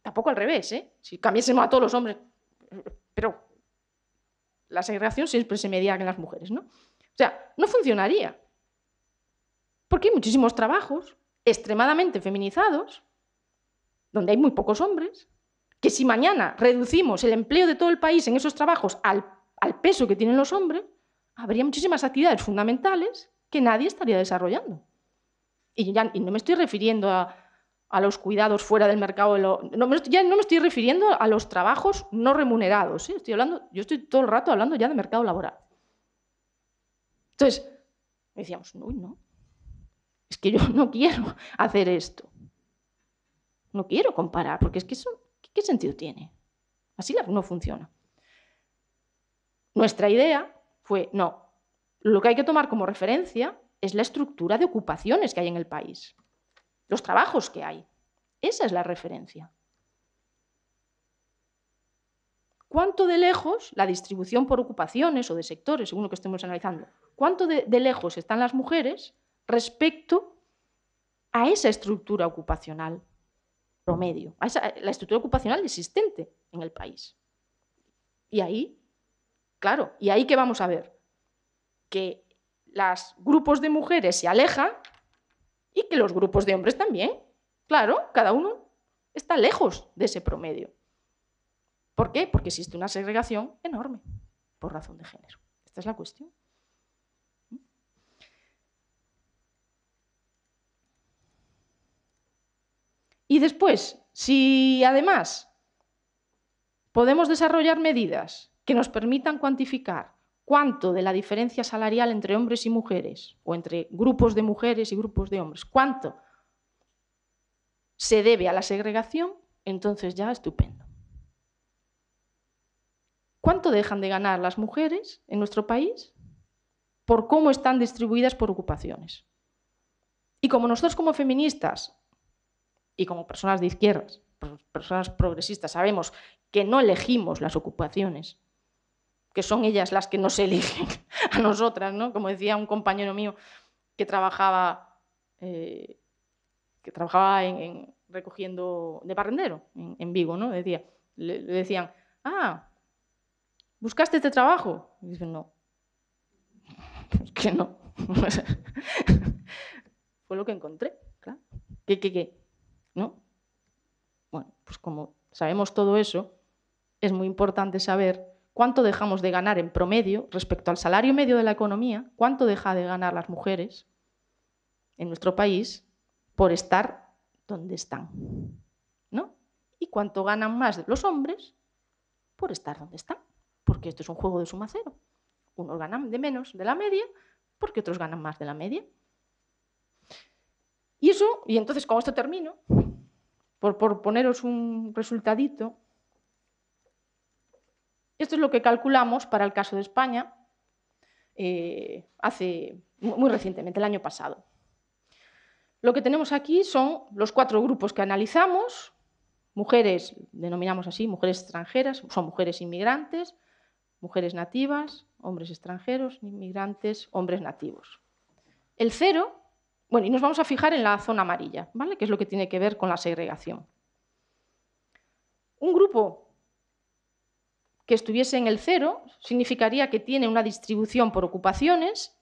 Tampoco al revés, ¿eh? Si cambiásemos a todos los hombres. Pero la segregación siempre se medía en las mujeres, ¿no? O sea, no funcionaría. Porque hay muchísimos trabajos extremadamente feminizados, donde hay muy pocos hombres, que si mañana reducimos el empleo de todo el país en esos trabajos al peso que tienen los hombres, habría muchísimas actividades fundamentales que nadie estaría desarrollando. Y no me estoy refiriendo a los cuidados fuera del mercado, no me estoy refiriendo a los trabajos no remunerados, ¿sí? Yo estoy todo el rato hablando ya de mercado laboral. Entonces, decíamos, uy, no, es que yo no quiero hacer esto. No quiero comparar, porque es que eso, ¿qué sentido tiene? Así no funciona. Nuestra idea fue, no, lo que hay que tomar como referencia es la estructura de ocupaciones que hay en el país, los trabajos que hay. Esa es la referencia. ¿Cuánto de lejos la distribución por ocupaciones o de sectores, según lo que estemos analizando, cuánto de lejos están las mujeres respecto a esa estructura ocupacional promedio, a la estructura ocupacional existente en el país? Y ahí, claro, y ahí que vamos a ver que los grupos de mujeres se alejan y que los grupos de hombres también. Claro, cada uno está lejos de ese promedio. ¿Por qué? Porque existe una segregación enorme por razón de género. Esta es la cuestión. Y después, si además podemos desarrollar medidas que nos permitan cuantificar cuánto de la diferencia salarial entre hombres y mujeres, o entre grupos de mujeres y grupos de hombres, cuánto se debe a la segregación, entonces ya estupendo. ¿Cuánto dejan de ganar las mujeres en nuestro país por cómo están distribuidas por ocupaciones? Y como nosotros como feministas y como personas de izquierdas, personas progresistas, sabemos que no elegimos las ocupaciones, que son ellas las que nos eligen a nosotras, ¿no? Como decía un compañero mío que trabajaba recogiendo de barrendero en Vigo, ¿no? Le decían, ¿buscaste este trabajo? Y dice, no. Es que no. Fue lo que encontré, claro. ¿Qué? ¿No? Bueno, pues como sabemos todo eso, es muy importante saber cuánto dejamos de ganar en promedio respecto al salario medio de la economía, cuánto deja de ganar las mujeres en nuestro país por estar donde están, ¿no? Y cuánto ganan más los hombres por estar donde están, porque esto es un juego de suma cero. Unos ganan de menos de la media porque otros ganan más de la media. Y entonces con esto termino, por poneros un resultadito. Esto es lo que calculamos para el caso de España muy recientemente, el año pasado. Lo que tenemos aquí son los 4 grupos que analizamos. Mujeres, denominamos así, mujeres extranjeras, son mujeres inmigrantes, mujeres nativas, hombres extranjeros, inmigrantes, hombres nativos. El 0, bueno, y nos vamos a fijar en la zona amarilla, ¿vale? Que es lo que tiene que ver con la segregación. Un grupo que estuviese en el 0 significaría que tiene una distribución por ocupaciones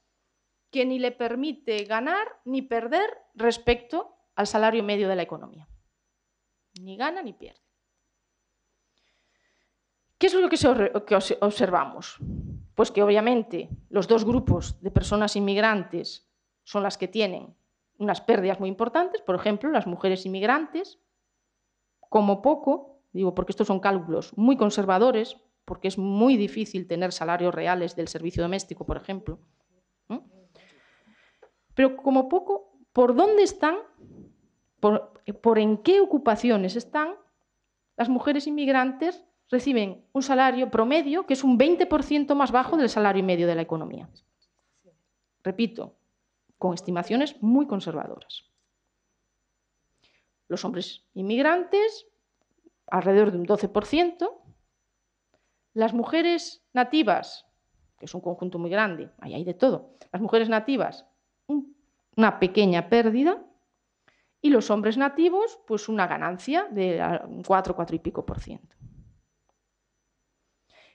que ni le permite ganar ni perder respecto al salario medio de la economía. Ni gana ni pierde. ¿Qué es lo que observamos? Pues que obviamente los 2 grupos de personas inmigrantes son las que tienen unas pérdidas muy importantes. Por ejemplo, las mujeres inmigrantes, como poco, digo porque estos son cálculos muy conservadores, porque es muy difícil tener salarios reales del servicio doméstico, por ejemplo. Pero como poco, ¿por dónde están? ¿Por en qué ocupaciones están? Las mujeres inmigrantes reciben un salario promedio que es un 20% más bajo del salario medio de la economía. Repito, con estimaciones muy conservadoras. Los hombres inmigrantes, alrededor de un 12%. Las mujeres nativas, que es un conjunto muy grande, ahí hay de todo. Las mujeres nativas, una pequeña pérdida. Y los hombres nativos, pues una ganancia de 4 y pico %.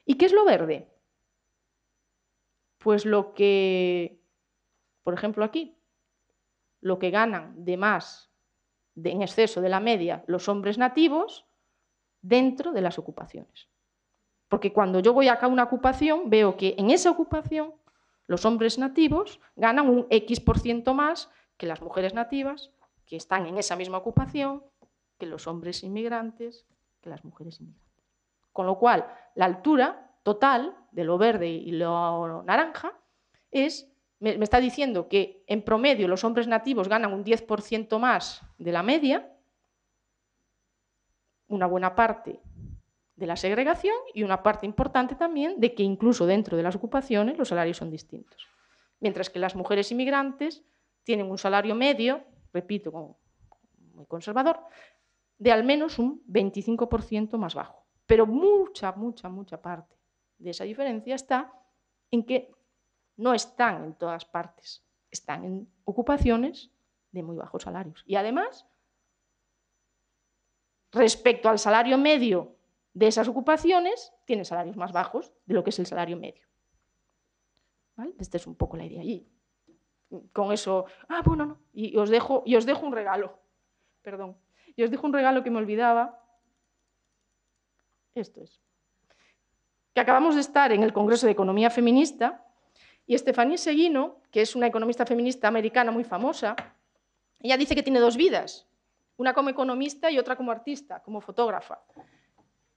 ¿Y qué es lo verde? Pues lo que, por ejemplo aquí, lo que ganan de más, en exceso de la media, los hombres nativos dentro de las ocupaciones. Porque cuando yo voy acá a una ocupación, veo que en esa ocupación los hombres nativos ganan un X% más que las mujeres nativas, que están en esa misma ocupación, que los hombres inmigrantes, que las mujeres inmigrantes. Con lo cual, la altura total de lo verde y lo naranja me está diciendo que en promedio los hombres nativos ganan un 10% más de la media, una buena parte de la segregación y una parte importante también de que incluso dentro de las ocupaciones los salarios son distintos. Mientras que las mujeres inmigrantes tienen un salario medio, repito, muy conservador, de al menos un 25% más bajo. Pero mucha parte de esa diferencia está en que no están en todas partes, están en ocupaciones de muy bajos salarios. Y además, respecto al salario medio de esas ocupaciones, tienen salarios más bajos de lo que es el salario medio. ¿Vale? Esta es un poco la idea. Y con eso, bueno, no. Y os dejo un regalo. Perdón. Y os dejo un regalo que me olvidaba. Esto es. Que acabamos de estar en el Congreso de Economía Feminista y Estefanía Seguino, que es una economista feminista americana muy famosa, ella dice que tiene dos vidas. Una como economista y otra como artista, como fotógrafa.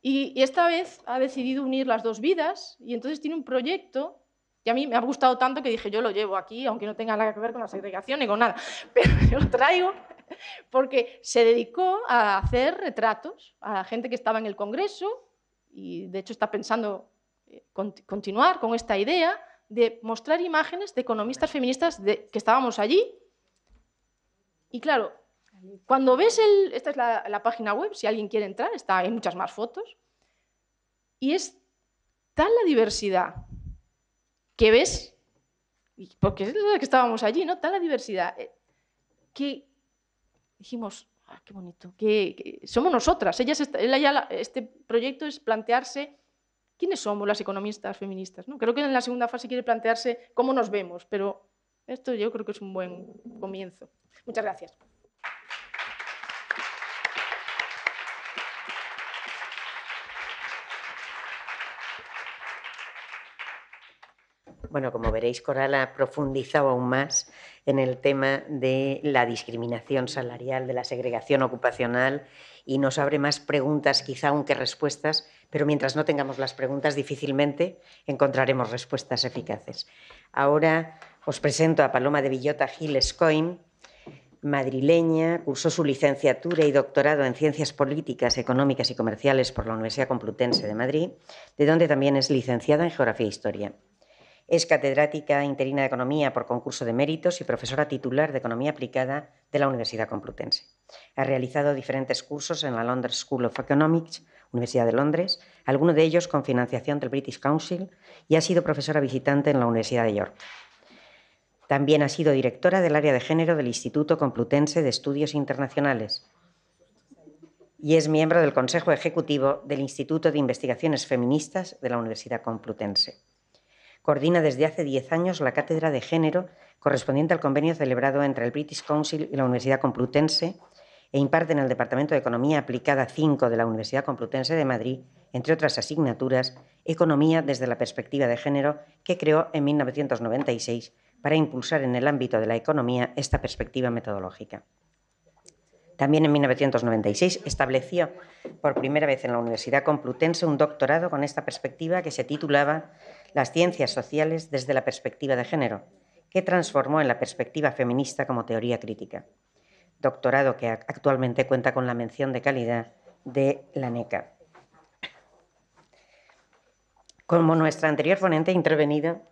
Y esta vez ha decidido unir las dos vidas y entonces tiene un proyecto que a mí me ha gustado tanto que dije, yo lo llevo aquí, aunque no tenga nada que ver con la segregación ni con nada, pero yo lo traigo porque se dedicó a hacer retratos a la gente que estaba en el Congreso y de hecho está pensando continuar con esta idea de mostrar imágenes de economistas feministas que estábamos allí. Y claro, cuando ves esta es la página web, si alguien quiere entrar, hay muchas más fotos, y es tal la diversidad que ves, porque es la que estábamos allí, ¿no? Tal la diversidad que dijimos, qué bonito, que somos nosotras. Este proyecto es plantearse quiénes somos las economistas feministas, ¿no? Creo que en la segunda fase quiere plantearse cómo nos vemos, pero esto yo creo que es un buen comienzo. Muchas gracias. Bueno, como veréis, Coral ha profundizado aún más en el tema de la discriminación salarial, de la segregación ocupacional y nos abre más preguntas quizá aún que respuestas, pero mientras no tengamos las preguntas difícilmente encontraremos respuestas eficaces. Ahora os presento a Paloma de Villota Gil Escoin, madrileña, cursó su licenciatura y doctorado en Ciencias Políticas, Económicas y Comerciales por la Universidad Complutense de Madrid, de donde también es licenciada en Geografía e Historia. Es catedrática interina de Economía por concurso de méritos y profesora titular de Economía Aplicada de la Universidad Complutense. Ha realizado diferentes cursos en la London School of Economics, Universidad de Londres, algunos de ellos con financiación del British Council, y ha sido profesora visitante en la Universidad de York. También ha sido directora del área de género del Instituto Complutense de Estudios Internacionales y es miembro del Consejo Ejecutivo del Instituto de Investigaciones Feministas de la Universidad Complutense. Coordina desde hace 10 años la cátedra de género correspondiente al convenio celebrado entre el British Council y la Universidad Complutense e imparte en el Departamento de Economía Aplicada 5 de la Universidad Complutense de Madrid, entre otras asignaturas, Economía desde la perspectiva de género, que creó en 1996 para impulsar en el ámbito de la economía esta perspectiva metodológica. También en 1996 estableció por primera vez en la Universidad Complutense un doctorado con esta perspectiva que se titulaba Las ciencias sociales desde la perspectiva de género, que transformó en la perspectiva feminista como teoría crítica. Doctorado que actualmente cuenta con la mención de calidad de la NECA. Como nuestra anterior ponente, ha intervenido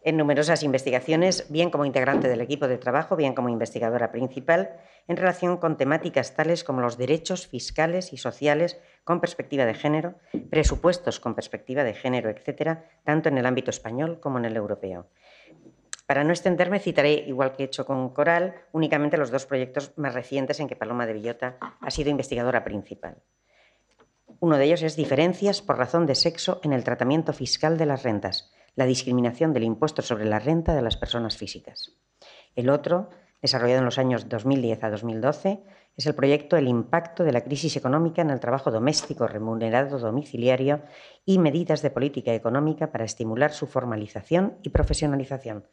en numerosas investigaciones, bien como integrante del equipo de trabajo, bien como investigadora principal, en relación con temáticas tales como los derechos fiscales y sociales con perspectiva de género, presupuestos con perspectiva de género, etcétera, tanto en el ámbito español como en el europeo. Para no extenderme, citaré, igual que he hecho con Coral, únicamente los dos proyectos más recientes en que Paloma de Villota ha sido investigadora principal. Uno de ellos es Diferencias por razón de sexo en el tratamiento fiscal de las rentas, la discriminación del impuesto sobre la renta de las personas físicas. El otro, desarrollado en los años 2010 a 2012, es el proyecto El impacto de la crisis económica en el trabajo doméstico remunerado domiciliario y medidas de política económica para estimular su formalización y profesionalización,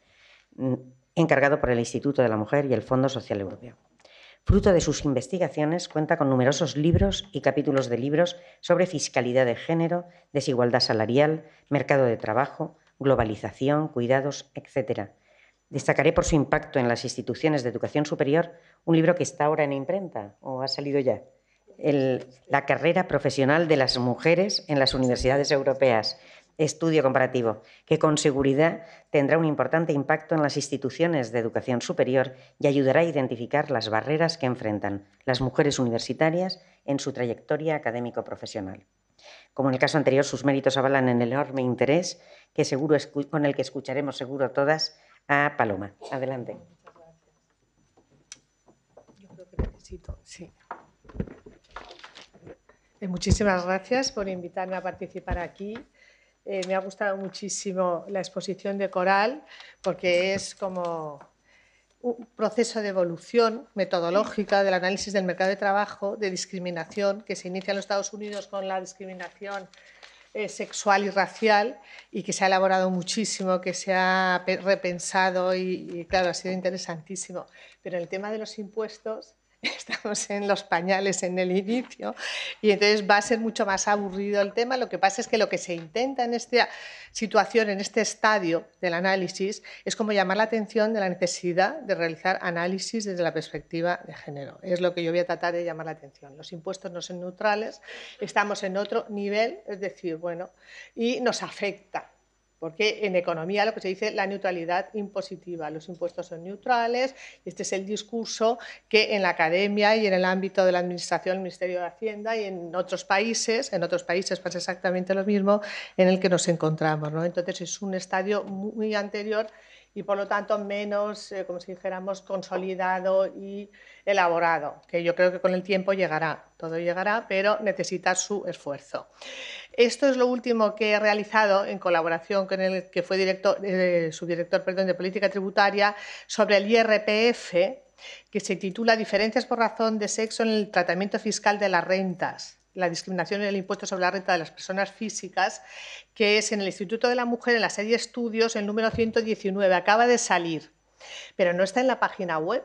encargado por el Instituto de la Mujer y el Fondo Social Europeo. Fruto de sus investigaciones, cuenta con numerosos libros y capítulos de libros sobre fiscalidad de género, desigualdad salarial, mercado de trabajo, globalización, cuidados, etc. Destacaré por su impacto en las instituciones de educación superior un libro que está ahora en imprenta, o ha salido ya, la carrera profesional de las mujeres en las universidades europeas. Estudio comparativo, que con seguridad tendrá un importante impacto en las instituciones de educación superior y ayudará a identificar las barreras que enfrentan las mujeres universitarias en su trayectoria académico-profesional. Como en el caso anterior, sus méritos avalan en el enorme interés con el que escucharemos seguro todas a Paloma. Adelante. Yo creo que necesito, sí. Muchísimas gracias por invitarme a participar aquí. Me ha gustado muchísimo la exposición de Coral porque es como un proceso de evolución metodológica del análisis del mercado de trabajo, de discriminación, que se inicia en los Estados Unidos con la discriminación sexual y racial y que se ha elaborado muchísimo, que se ha repensado y claro, ha sido interesantísimo. Pero en el tema de los impuestos estamos en los pañales en el inicio y entonces va a ser mucho más aburrido el tema. Lo que pasa es que lo que se intenta en esta situación, en este estadio del análisis, es como llamar la atención de la necesidad de realizar análisis desde la perspectiva de género. Es lo que yo voy a tratar de llamar la atención. Los impuestos no son neutrales, estamos en otro nivel, es decir, bueno, y nos afecta. Porque en economía lo que se dice la neutralidad impositiva, los impuestos son neutrales, y este es el discurso que en la academia y en el ámbito de la administración, el Ministerio de Hacienda y en otros países pasa exactamente lo mismo en el que nos encontramos, ¿no? Entonces es un estadio muy anterior y por lo tanto menos, como si dijéramos, consolidado y elaborado, que yo creo que con el tiempo llegará, todo llegará, pero necesita su esfuerzo. Esto es lo último que he realizado en colaboración con el que fue subdirector de Política Tributaria sobre el IRPF, que se titula Diferencias por razón de sexo en el tratamiento fiscal de las rentas, la discriminación en el impuesto sobre la renta de las personas físicas, que es en el Instituto de la Mujer, en la serie Estudios, el número 119, acaba de salir, pero no está en la página web.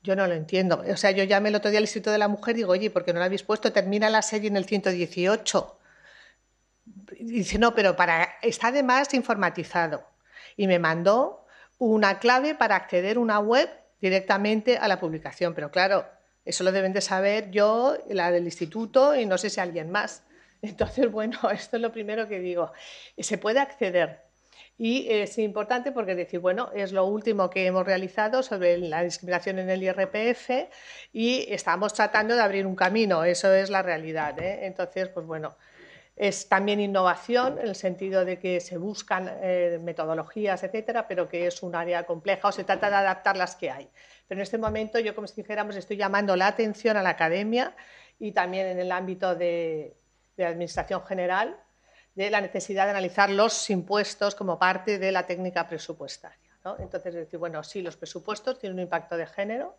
Yo no lo entiendo. O sea, yo llamé el otro día al Instituto de la Mujer y digo, oye, ¿por qué no lo habéis puesto? Termina la serie en el 118. Y dice, no, pero está además informatizado. Y me mandó una clave para acceder a una web directamente a la publicación. Pero claro, eso lo deben de saber yo, la del instituto y no sé si alguien más. Entonces, bueno, esto es lo primero que digo. Se puede acceder. Y es importante porque es decir, bueno, es lo último que hemos realizado sobre la discriminación en el IRPF y estamos tratando de abrir un camino, eso es la realidad, ¿eh? Entonces, pues bueno, es también innovación en el sentido de que se buscan metodologías, etcétera, pero que es un área compleja o se trata de adaptar las que hay. Pero en este momento yo, como si dijéramos, estoy llamando la atención a la academia y también en el ámbito de administración general, de la necesidad de analizar los impuestos como parte de la técnica presupuestaria, ¿no? Entonces, decir, bueno, sí, los presupuestos tienen un impacto de género.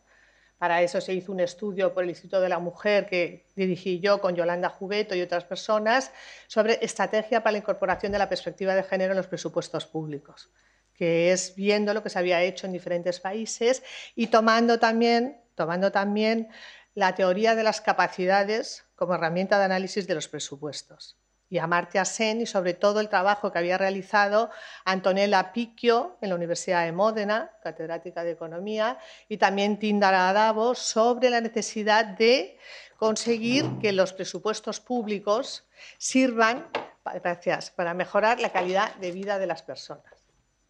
Para eso se hizo un estudio por el Instituto de la Mujer que dirigí yo con Yolanda Jubeto y otras personas sobre estrategia para la incorporación de la perspectiva de género en los presupuestos públicos, que es viendo lo que se había hecho en diferentes países y tomando también la teoría de las capacidades como herramienta de análisis de los presupuestos. Y Amartya Sen y sobre todo el trabajo que había realizado Antonella Picchio en la Universidad de Módena, catedrática de Economía, y también Tindara Adabo sobre la necesidad de conseguir que los presupuestos públicos sirvan para mejorar la calidad de vida de las personas.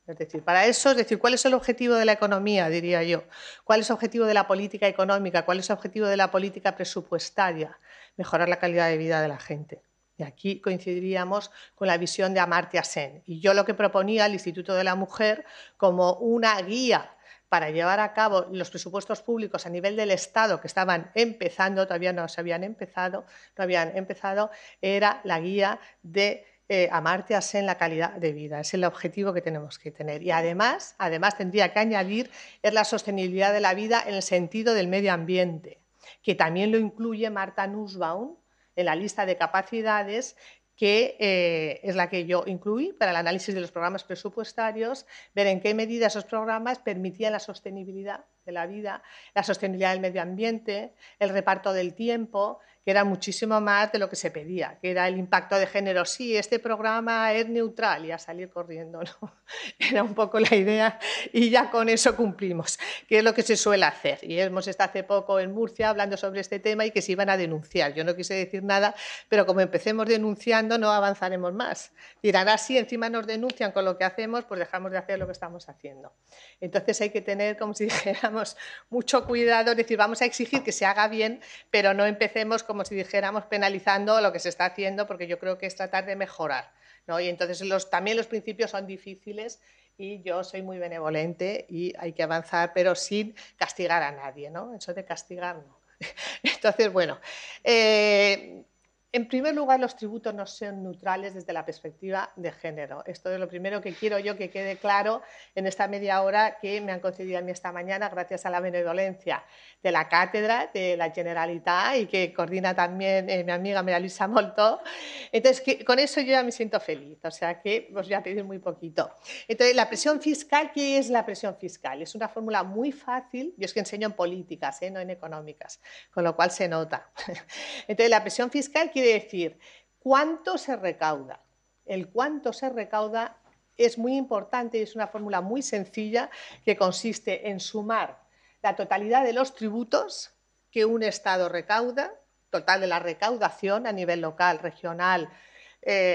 Es decir, para eso, ¿cuál es el objetivo de la economía? Diría yo. ¿Cuál es el objetivo de la política económica? ¿Cuál es el objetivo de la política presupuestaria? Mejorar la calidad de vida de la gente. Y aquí coincidiríamos con la visión de Amartya Sen. Y yo lo que proponía al Instituto de la Mujer como una guía para llevar a cabo los presupuestos públicos a nivel del Estado, que estaban empezando, todavía no habían empezado, era la guía de Amartya Sen, la calidad de vida. Es el objetivo que tenemos que tener. Y además tendría que añadir es la sostenibilidad de la vida en el sentido del medio ambiente, que también lo incluye Marta Nussbaum en la lista de capacidades que es la que yo incluí para el análisis de los programas presupuestarios, ver en qué medida esos programas permitían la sostenibilidad de la vida, la sostenibilidad del medio ambiente, el reparto del tiempo, que era muchísimo más de lo que se pedía, que era el impacto de género. Sí, este programa es neutral y a salir corriendo, ¿no? Era un poco la idea y ya con eso cumplimos, que es lo que se suele hacer. Y hemos estado hace poco en Murcia hablando sobre este tema y que se iban a denunciar. Yo no quise decir nada, pero como empecemos denunciando no avanzaremos más. Dirán, así encima nos denuncian con lo que hacemos, pues dejamos de hacer lo que estamos haciendo. Entonces hay que tener, como si dijéramos, mucho cuidado, es decir, vamos a exigir que se haga bien, pero no empecemos, como si dijéramos, penalizando lo que se está haciendo, porque yo creo que es tratar de mejorar, ¿no? Y entonces también los principios son difíciles y yo soy muy benevolente y hay que avanzar, pero sin castigar a nadie, ¿no? Eso de castigar no. Entonces, bueno, en primer lugar, los tributos no son neutrales desde la perspectiva de género. Esto es lo primero que quiero yo que quede claro en esta media hora que me han concedido a mí esta mañana, gracias a la benevolencia de la cátedra de la Generalitat y que coordina también mi amiga María Luisa Moltó. Entonces, con eso yo ya me siento feliz, o sea que os voy a pedir muy poquito. Entonces, la presión fiscal, ¿qué es la presión fiscal? Es una fórmula muy fácil, yo es que enseño en políticas, no en económicas, con lo cual se nota. Entonces, la presión fiscal quiere decir cuánto se recauda. El cuánto se recauda es muy importante y es una fórmula muy sencilla que consiste en sumar la totalidad de los tributos que un Estado recauda, total de la recaudación a nivel local, regional,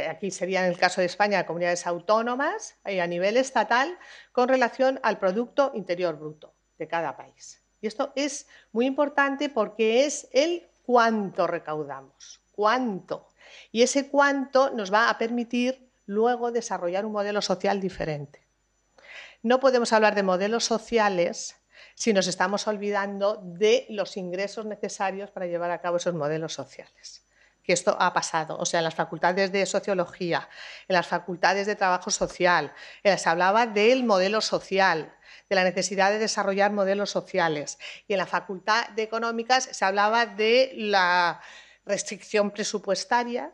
aquí sería en el caso de España comunidades autónomas, y a nivel estatal, con relación al Producto Interior Bruto de cada país. Y esto es muy importante porque es el cuánto recaudamos, cuánto. Y ese cuánto nos va a permitir luego desarrollar un modelo social diferente. No podemos hablar de modelos sociales si nos estamos olvidando de los ingresos necesarios para llevar a cabo esos modelos sociales. Que esto ha pasado, o sea, en las facultades de sociología, en las facultades de trabajo social, se hablaba del modelo social, de la necesidad de desarrollar modelos sociales, y en la facultad de económicas se hablaba de la restricción presupuestaria,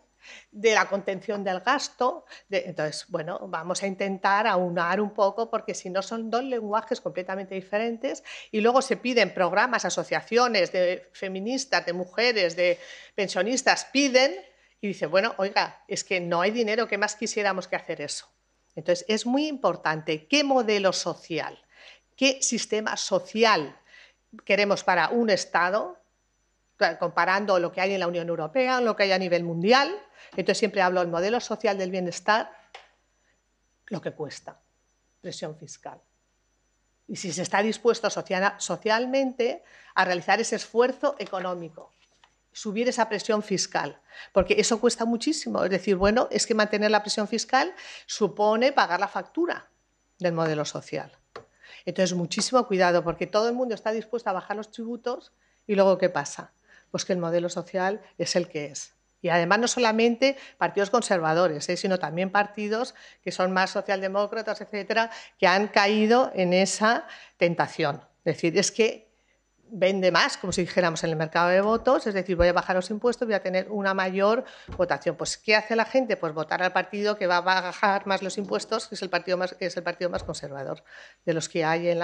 de la contención del gasto. Entonces, bueno, vamos a intentar aunar un poco porque si no son dos lenguajes completamente diferentes y luego se piden programas, asociaciones de feministas, de mujeres, de pensionistas, piden y dicen, bueno, oiga, es que no hay dinero, ¿qué más quisiéramos que hacer eso? Entonces, es muy importante qué modelo social, qué sistema social queremos para un Estado, comparando lo que hay en la Unión Europea, lo que hay a nivel mundial. Entonces siempre hablo del modelo social del bienestar, lo que cuesta, presión fiscal. Y si se está dispuesto socialmente a realizar ese esfuerzo económico, subir esa presión fiscal, porque eso cuesta muchísimo. Es decir, bueno, es que mantener la presión fiscal supone pagar la factura del modelo social. Entonces, muchísimo cuidado, porque todo el mundo está dispuesto a bajar los tributos y luego, ¿qué pasa? Pues que el modelo social es el que es. Y además no solamente partidos conservadores, sino también partidos que son más socialdemócratas, etcétera, que han caído en esa tentación. Es decir, es que vende más, como si dijéramos en el mercado de votos, es decir, voy a bajar los impuestos, voy a tener una mayor votación. Pues, ¿qué hace la gente? Pues votar al partido que va a bajar más los impuestos, que es el partido más conservador de los que hay en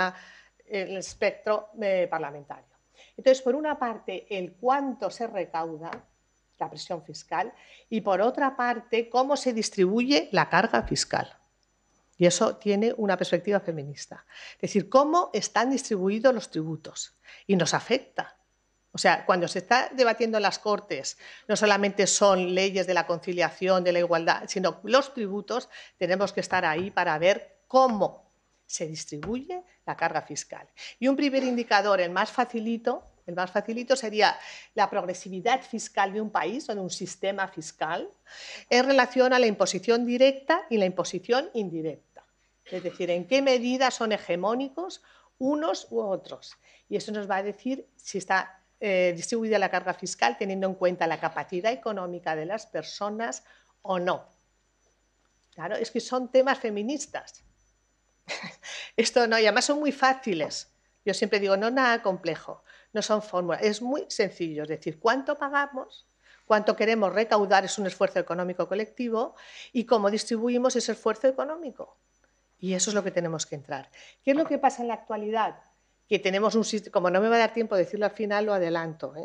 el espectro parlamentario. Entonces, por una parte, el cuánto se recauda, la presión fiscal, y por otra parte, cómo se distribuye la carga fiscal. Y eso tiene una perspectiva feminista. Es decir, cómo están distribuidos los tributos. Y nos afecta. O sea, cuando se está debatiendo en las Cortes, no solamente son leyes de la conciliación, de la igualdad, sino los tributos, tenemos que estar ahí para ver cómo se distribuye la carga fiscal. Y un primer indicador, el más facilito sería la progresividad fiscal de un país o de un sistema fiscal en relación a la imposición directa y la imposición indirecta. Es decir, en qué medida son hegemónicos unos u otros. Y eso nos va a decir si está distribuida la carga fiscal teniendo en cuenta la capacidad económica de las personas o no. Claro, es que son temas feministas. Esto no, y además son muy fáciles. Yo siempre digo, no nada complejo, no son fórmulas, es muy sencillo, es decir, cuánto pagamos, cuánto queremos recaudar, es un esfuerzo económico colectivo, y cómo distribuimos ese esfuerzo económico. Y eso es lo que tenemos que entrar. ¿Qué es lo que pasa en la actualidad? que tenemos un sistema, como no me va a dar tiempo de decirlo al final, lo adelanto,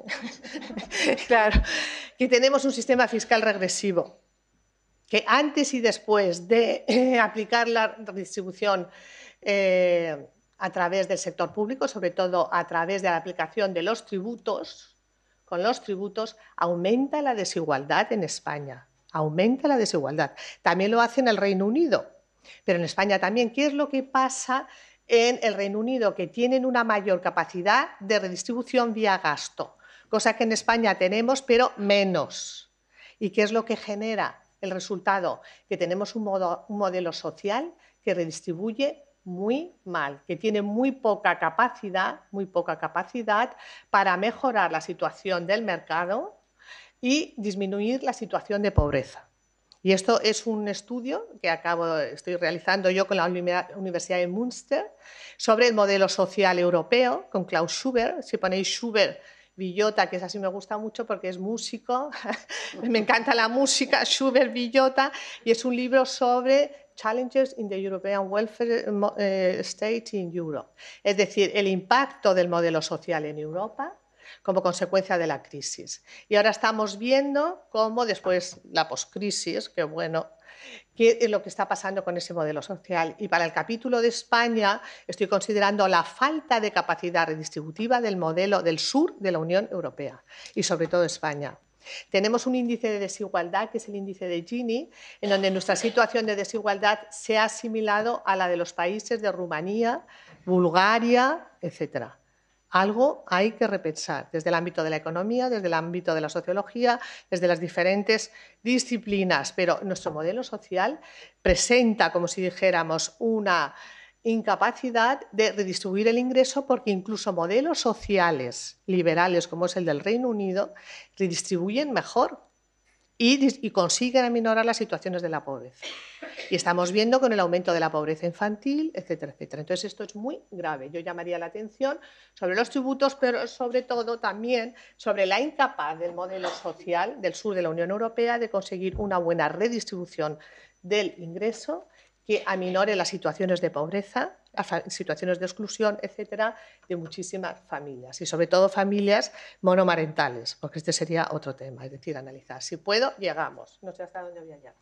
claro, que tenemos un sistema fiscal regresivo, que antes y después de aplicar la redistribución a través del sector público, sobre todo a través de la aplicación de los tributos, con los tributos aumenta la desigualdad en España, aumenta la desigualdad. También lo hace en el Reino Unido, pero en España también. ¿Qué es lo que pasa en el Reino Unido? Que tienen una mayor capacidad de redistribución vía gasto, cosa que en España tenemos, pero menos. ¿Y qué es lo que genera el resultado? Que tenemos un modelo social que redistribuye muy mal, que tiene muy poca capacidad para mejorar la situación del mercado y disminuir la situación de pobreza. Y esto es un estudio que estoy realizando yo con la Universidad de Münster sobre el modelo social europeo, con Klaus Schubert. Si ponéis Schubert, Villota, que es así, me gusta mucho porque es músico, me encanta la música, Schubert, Villota, y es un libro sobre Challenges in the European Welfare State in Europe, es decir, el impacto del modelo social en Europa como consecuencia de la crisis. Y ahora estamos viendo cómo después la poscrisis, que bueno, qué es lo que está pasando con ese modelo social. Y para el capítulo de España estoy considerando la falta de capacidad redistributiva del modelo del sur de la Unión Europea y sobre todo España. Tenemos un índice de desigualdad, que es el índice de Gini, en donde nuestra situación de desigualdad se ha asimilado a la de los países de Rumanía, Bulgaria, etc. Algo hay que repensar desde el ámbito de la economía, desde el ámbito de la sociología, desde las diferentes disciplinas, pero nuestro modelo social presenta, como si dijéramos, una incapacidad de redistribuir el ingreso, porque incluso modelos sociales liberales como es el del Reino Unido redistribuyen mejor y consiguen aminorar las situaciones de la pobreza. Y estamos viendo con el aumento de la pobreza infantil, etcétera, etcétera. Entonces esto es muy grave. Yo llamaría la atención sobre los tributos, pero sobre todo también sobre la incapaz del modelo social del sur de la Unión Europea de conseguir una buena redistribución del ingreso que aminore las situaciones de pobreza, situaciones de exclusión, etcétera, de muchísimas familias y sobre todo familias monomarentales, porque este sería otro tema, es decir, analizar. Si puedo, llegamos. No sé hasta dónde voy a llegar.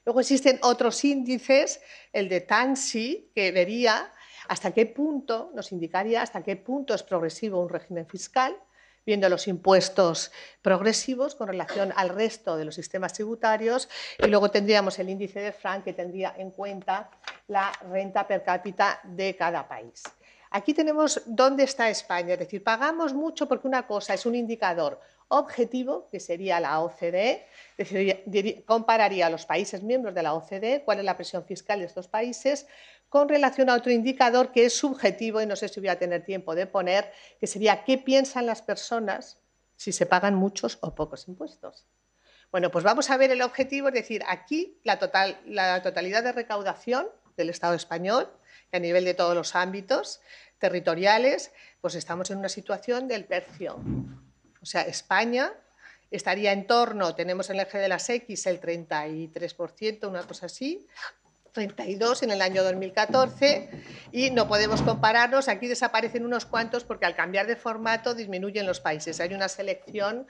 Luego existen otros índices, el de Tansey, que vería hasta qué punto, nos indicaría hasta qué punto es progresivo un régimen fiscal, viendo los impuestos progresivos con relación al resto de los sistemas tributarios, y luego tendríamos el índice de Frank, que tendría en cuenta la renta per cápita de cada país. Aquí tenemos dónde está España, es decir, pagamos mucho porque una cosa es un indicador objetivo, que sería la OCDE, es decir, compararía a los países miembros de la OCDE, cuál es la presión fiscal de estos países, con relación a otro indicador que es subjetivo, y no sé si voy a tener tiempo de poner, que sería qué piensan las personas si se pagan muchos o pocos impuestos. Bueno, pues vamos a ver el objetivo, es decir, aquí la totalidad de recaudación del Estado español, a nivel de todos los ámbitos territoriales, pues estamos en una situación del tercio. O sea, España estaría en torno, tenemos en el eje de las X el 33%, una cosa así, 32 en el año 2014, y no podemos compararnos, aquí desaparecen unos cuantos porque al cambiar de formato disminuyen los países, hay una selección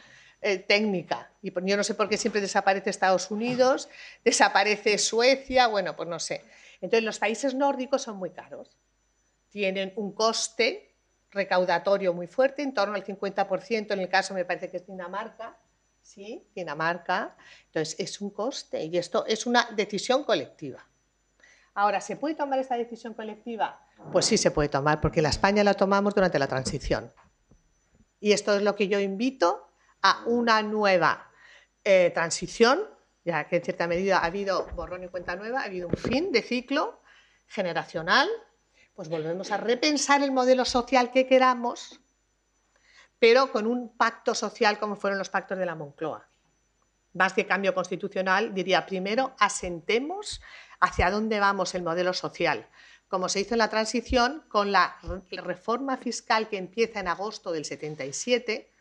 técnica, y yo no sé por qué siempre desaparece Estados Unidos, desaparece Suecia, bueno, pues no sé. Entonces los países nórdicos son muy caros, tienen un coste recaudatorio muy fuerte, en torno al 50%, en el caso me parece que es Dinamarca, ¿sí? Dinamarca, entonces es un coste y esto es una decisión colectiva. Ahora, ¿se puede tomar esta decisión colectiva? Pues sí se puede tomar, porque la España la tomamos durante la transición. Y esto es lo que yo invito a una nueva transición, ya que en cierta medida ha habido borrón y cuenta nueva, ha habido un fin de ciclo generacional, pues volvemos a repensar el modelo social que queramos, pero con un pacto social como fueron los pactos de la Moncloa. Más que cambio constitucional, diría primero asentemos hacia dónde vamos el modelo social, como se hizo en la transición con la reforma fiscal que empieza en agosto del 77,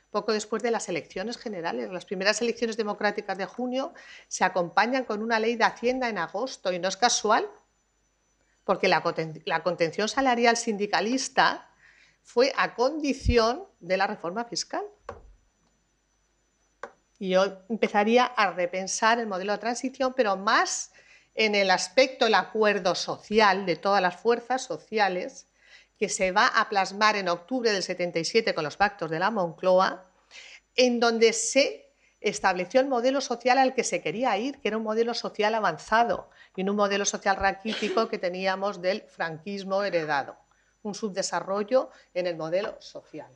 poco después de las elecciones generales. Las primeras elecciones democráticas de junio se acompañan con una ley de Hacienda en agosto, y no es casual, porque la contención salarial sindicalista fue a condición de la reforma fiscal. Y yo empezaría a repensar el modelo de transición, pero más en el aspecto del acuerdo social de todas las fuerzas sociales, que se va a plasmar en octubre del 77 con los pactos de la Moncloa, en donde se estableció el modelo social al que se quería ir, que era un modelo social avanzado y no un modelo social raquítico que teníamos del franquismo heredado, un subdesarrollo en el modelo social.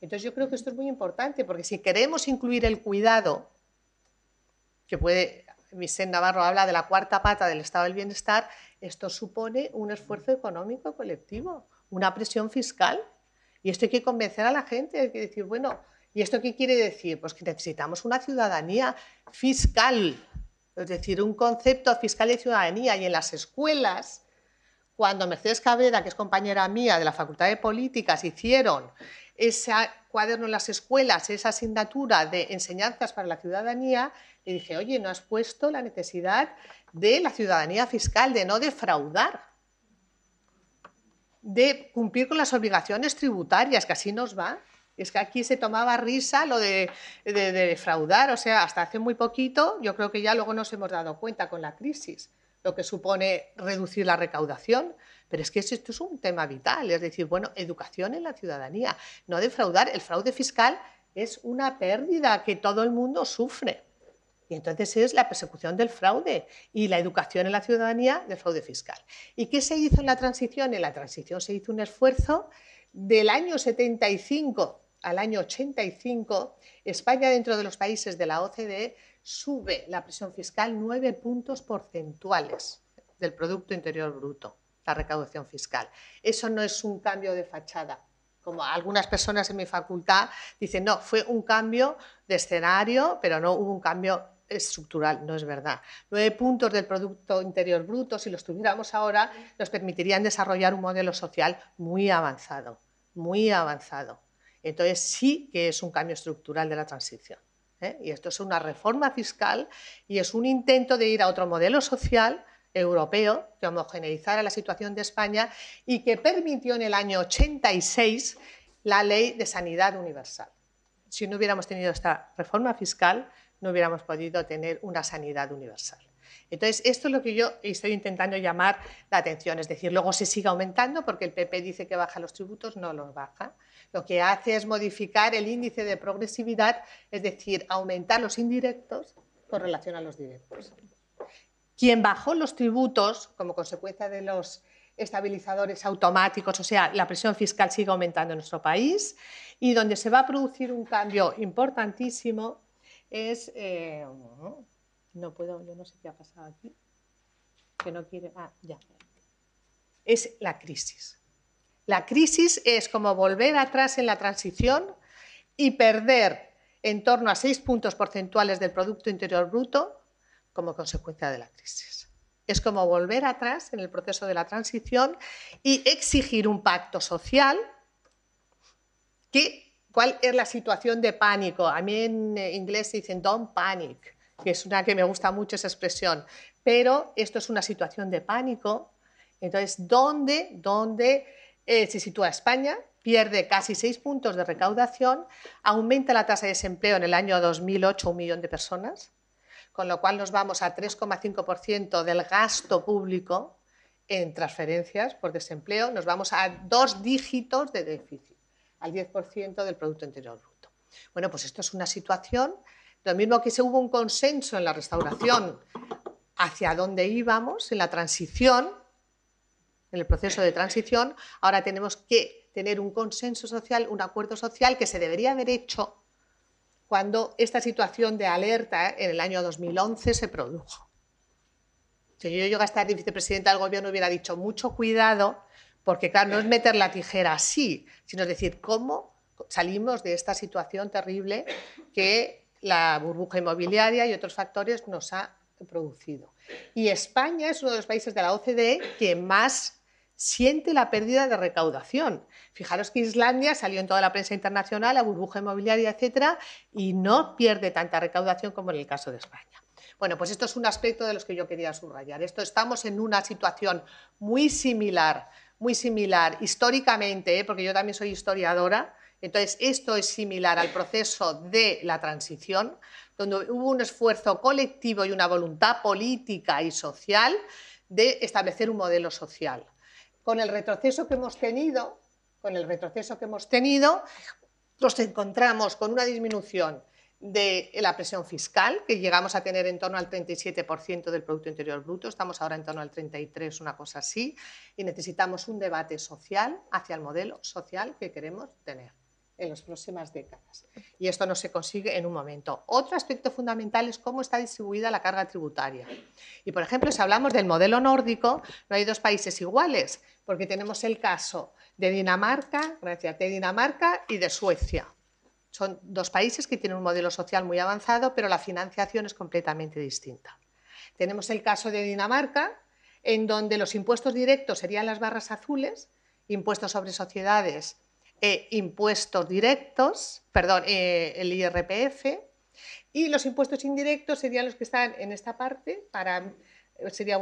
Entonces yo creo que esto es muy importante, porque si queremos incluir el cuidado, que puede, Vicente Navarro habla de la cuarta pata del estado del bienestar, esto supone un esfuerzo económico colectivo, una presión fiscal, y esto hay que convencer a la gente, hay que decir, bueno, ¿y esto qué quiere decir? Pues que necesitamos una ciudadanía fiscal, es decir, un concepto fiscal de ciudadanía, y en las escuelas, cuando Mercedes Cabrera, que es compañera mía de la Facultad de Políticas, hicieron ese cuaderno en las escuelas, esa asignatura de enseñanzas para la ciudadanía, le dije, oye, ¿no has puesto la necesidad de la ciudadanía fiscal, de no defraudar, de cumplir con las obligaciones tributarias, que así nos va? Es que aquí se tomaba risa lo de defraudar, o sea, hasta hace muy poquito, yo creo que ya luego nos hemos dado cuenta con la crisis, lo que supone reducir la recaudación, pero es que esto es un tema vital, es decir, bueno, educación en la ciudadanía, no defraudar. El fraude fiscal es una pérdida que todo el mundo sufre, y entonces es la persecución del fraude y la educación en la ciudadanía del fraude fiscal. ¿Y qué se hizo en la transición? En la transición se hizo un esfuerzo del año 75 al año 85, España, dentro de los países de la OCDE, sube la presión fiscal 9 puntos porcentuales del Producto Interior Bruto, la recaudación fiscal. Eso no es un cambio de fachada, como algunas personas en mi facultad dicen, no, fue un cambio de escenario, pero no hubo un cambio estructural. No es verdad. 9 puntos del Producto Interior Bruto, si los tuviéramos ahora, nos permitirían desarrollar un modelo social muy avanzado, muy avanzado. Entonces sí que es un cambio estructural de la transición, ¿eh? Y esto es una reforma fiscal y es un intento de ir a otro modelo social europeo que homogeneizara la situación de España y que permitió en el año 86 la Ley de Sanidad Universal. Si no hubiéramos tenido esta reforma fiscal, no hubiéramos podido tener una sanidad universal. Entonces, esto es lo que yo estoy intentando llamar la atención, es decir, luego se sigue aumentando porque el PP dice que baja los tributos, no los baja. Lo que hace es modificar el índice de progresividad, es decir, aumentar los indirectos con relación a los directos. Quien bajó los tributos como consecuencia de los estabilizadores automáticos, o sea, la presión fiscal sigue aumentando en nuestro país, y donde se va a producir un cambio importantísimo es... no puedo, yo no sé qué ha pasado aquí, que no quiere... ya. Es la crisis. La crisis es como volver atrás en la transición y perder en torno a 6 puntos porcentuales del Producto Interior Bruto como consecuencia de la crisis. Es como volver atrás en el proceso de la transición y exigir un pacto social. ¿Cuál es la situación de pánico? A mí en inglés se dicen don't panic, que es una que me gusta mucho esa expresión, pero esto es una situación de pánico. Entonces, ¿dónde se sitúa España? Pierde casi 6 puntos de recaudación, aumenta la tasa de desempleo en el año 2008 1 millón de personas, con lo cual nos vamos a 3,5% del gasto público en transferencias por desempleo, nos vamos a 2 dígitos de déficit, al 10% del Producto Interior Bruto. Bueno, pues esto es una situación, lo mismo que se hubo un consenso en la restauración hacia dónde íbamos, en la transición, en el proceso de transición, ahora tenemos que tener un consenso social, un acuerdo social que se debería haber hecho cuando esta situación de alerta en el año 2011 se produjo. Si yo llego a estar vicepresidenta del gobierno hubiera dicho mucho cuidado, porque claro, no es meter la tijera así, sino es decir, cómo salimos de esta situación terrible que la burbuja inmobiliaria y otros factores nos ha producido. Y España es uno de los países de la OCDE que más siente la pérdida de recaudación. Fijaros que Islandia salió en toda la prensa internacional, la burbuja inmobiliaria, etcétera, y no pierde tanta recaudación como en el caso de España. Bueno, pues esto es un aspecto de los que yo quería subrayar. Estamos en una situación muy similar, muy similar históricamente, porque yo también soy historiadora, entonces esto es similar al proceso de la transición, donde hubo un esfuerzo colectivo y una voluntad política y social de establecer un modelo social. Con el retroceso que hemos tenido, nos encontramos con una disminución de la presión fiscal, que llegamos a tener en torno al 37% del Producto Interior Bruto, estamos ahora en torno al 33%, una cosa así, y necesitamos un debate social hacia el modelo social que queremos tener en las próximas décadas. Y esto no se consigue en un momento. Otro aspecto fundamental es cómo está distribuida la carga tributaria. Y, por ejemplo, si hablamos del modelo nórdico, no hay dos países iguales, porque tenemos el caso de Dinamarca, y de Suecia. Son dos países que tienen un modelo social muy avanzado, pero la financiación es completamente distinta. Tenemos el caso de Dinamarca, en donde los impuestos directos serían las barras azules, impuestos sobre sociedades e impuestos directos, el IRPF, y los impuestos indirectos serían los que están en esta parte, sería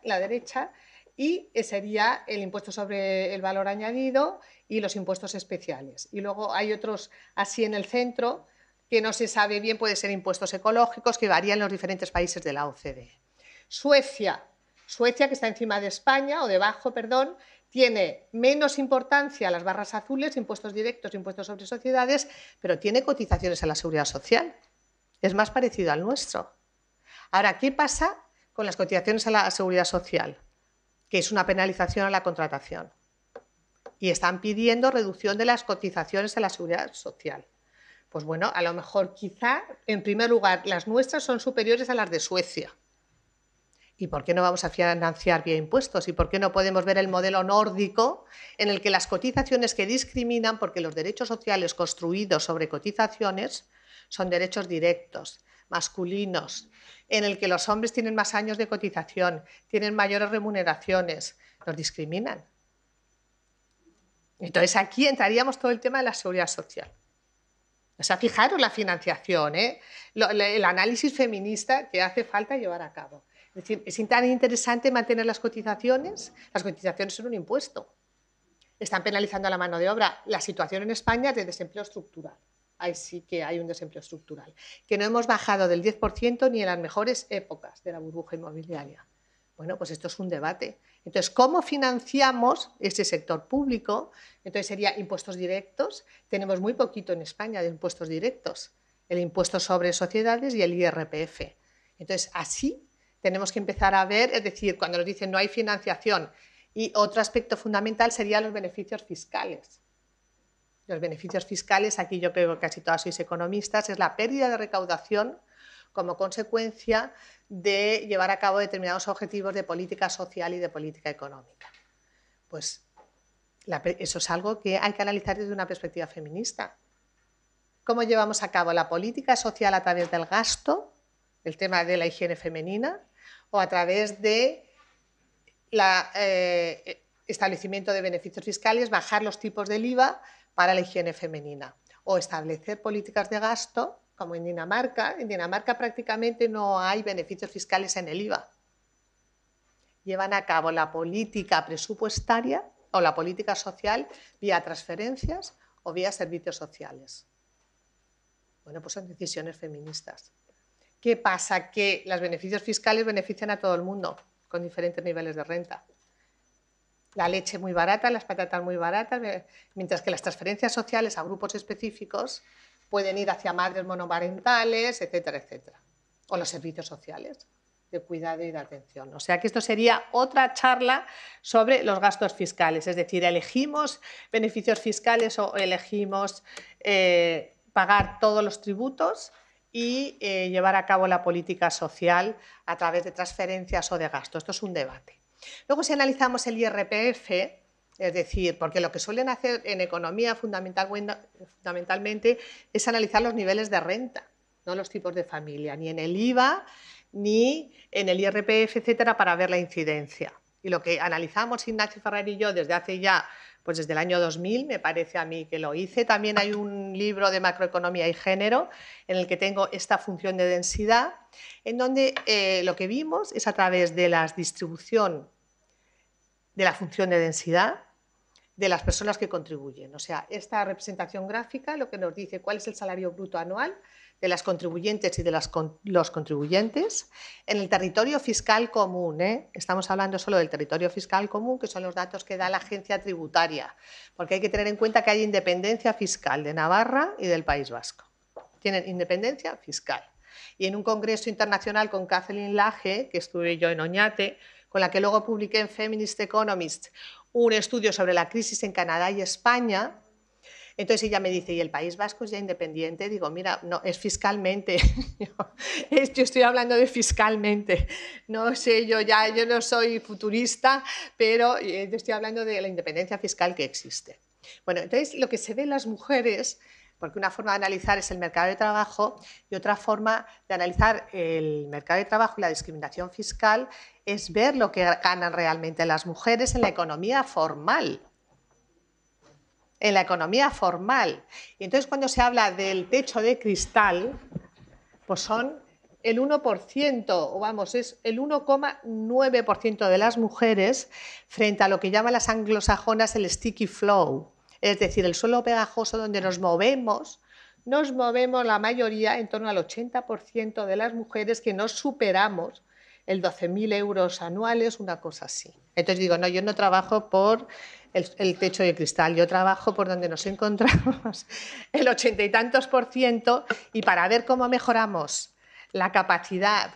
la derecha, y sería el impuesto sobre el valor añadido y los impuestos especiales. Y luego hay otros así en el centro que no se sabe bien, puede ser impuestos ecológicos que varían en los diferentes países de la OCDE. Suecia, que está encima de España, o debajo, perdón, tiene menos importancia las barras azules, impuestos directos, impuestos sobre sociedades, pero tiene cotizaciones a la seguridad social. Es más parecido al nuestro. Ahora, ¿qué pasa con las cotizaciones a la seguridad social? Que es una penalización a la contratación. Y están pidiendo reducción de las cotizaciones a la seguridad social. Pues bueno, a lo mejor quizá, en primer lugar, las nuestras son superiores a las de Suecia. ¿Y por qué no vamos a financiar vía impuestos? ¿Y por qué no podemos ver el modelo nórdico en el que las cotizaciones que discriminan, porque los derechos sociales construidos sobre cotizaciones son derechos directos, masculinos, en el que los hombres tienen más años de cotización, tienen mayores remuneraciones, los discriminan? Entonces aquí entraríamos todo el tema de la seguridad social. O sea, fijaros la financiación, el análisis feminista que hace falta llevar a cabo. Es decir, es tan interesante mantener las cotizaciones. Las cotizaciones son un impuesto. Están penalizando a la mano de obra. La situación en España es de desempleo estructural. Ahí sí que hay un desempleo estructural. Que no hemos bajado del 10% ni en las mejores épocas de la burbuja inmobiliaria. Bueno, pues esto es un debate. Entonces, ¿cómo financiamos ese sector público? Entonces sería impuestos directos. Tenemos muy poquito en España de impuestos directos. El impuesto sobre sociedades y el IRPF. Entonces, así tenemos que empezar a ver, es decir, cuando nos dicen no hay financiación. Y otro aspecto fundamental serían los beneficios fiscales. Los beneficios fiscales, aquí yo creo que casi todas sois economistas, es la pérdida de recaudación como consecuencia de llevar a cabo determinados objetivos de política social y de política económica. Pues eso es algo que hay que analizar desde una perspectiva feminista. ¿Cómo llevamos a cabo la política social a través del gasto, el tema de la higiene femenina, o a través de establecimiento de beneficios fiscales, bajar los tipos del IVA para la higiene femenina, o establecer políticas de gasto, como en Dinamarca? En Dinamarca prácticamente no hay beneficios fiscales en el IVA. Llevan a cabo la política presupuestaria o la política social vía transferencias o vía servicios sociales. Bueno, pues son decisiones feministas. ¿Qué pasa? Que los beneficios fiscales benefician a todo el mundo con diferentes niveles de renta. La leche muy barata, las patatas muy baratas, mientras que las transferencias sociales a grupos específicos pueden ir hacia madres monomarentales, etcétera, etcétera. O los servicios sociales de cuidado y de atención. O sea que esto sería otra charla sobre los gastos fiscales. Es decir, elegimos beneficios fiscales o elegimos pagar todos los tributos y llevar a cabo la política social a través de transferencias o de gasto. Esto es un debate. Luego, si analizamos el IRPF, es decir, porque lo que suelen hacer en economía fundamentalmente es analizar los niveles de renta, no los tipos de familia, ni en el IVA, ni en el IRPF, etcétera, para ver la incidencia. Y lo que analizamos Ignacio Ferrer y yo desde hace ya, pues desde el año 2000, me parece a mí que lo hice. También hay un libro de macroeconomía y género en el que tengo esta función de densidad, en donde lo que vimos es a través de la distribución de la función de densidad de las personas que contribuyen. O sea, esta representación gráfica lo que nos dice cuál es el salario bruto anual de las contribuyentes y de los contribuyentes en el territorio fiscal común. Estamos hablando solo del territorio fiscal común, que son los datos que da la agencia tributaria, porque hay que tener en cuenta que hay independencia fiscal de Navarra y del País Vasco. Tienen independencia fiscal. Y en un congreso internacional con Kathleen Lage, que estuve yo en Oñate, con la que luego publiqué en Feminist Economist un estudio sobre la crisis en Canadá y España. Entonces ella me dice, ¿y el País Vasco es ya independiente? Digo, mira, no, es fiscalmente. Yo estoy hablando de fiscalmente. No sé, yo no soy futurista, pero yo estoy hablando de la independencia fiscal que existe. Bueno, entonces lo que se ve en las mujeres, porque una forma de analizar es el mercado de trabajo y otra forma de analizar el mercado de trabajo y la discriminación fiscal es ver lo que ganan realmente las mujeres en la economía formal. En la economía formal. Y entonces cuando se habla del techo de cristal, pues son el 1%, o vamos, es el 1,9% de las mujeres frente a lo que llaman las anglosajonas el sticky flow, es decir, el suelo pegajoso donde nos movemos la mayoría en torno al 80% de las mujeres que no superamos el 12.000 euros anuales, una cosa así. Entonces digo, no, yo no trabajo por el techo de cristal, yo trabajo por donde nos encontramos el 80 y tantos %, y para ver cómo mejoramos la capacidad,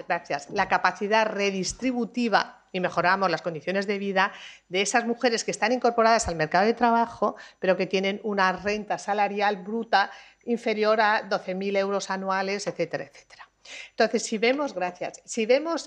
la capacidad redistributiva y mejoramos las condiciones de vida de esas mujeres que están incorporadas al mercado de trabajo, pero que tienen una renta salarial bruta inferior a 12.000 euros anuales, etcétera, etcétera. Entonces, si vemos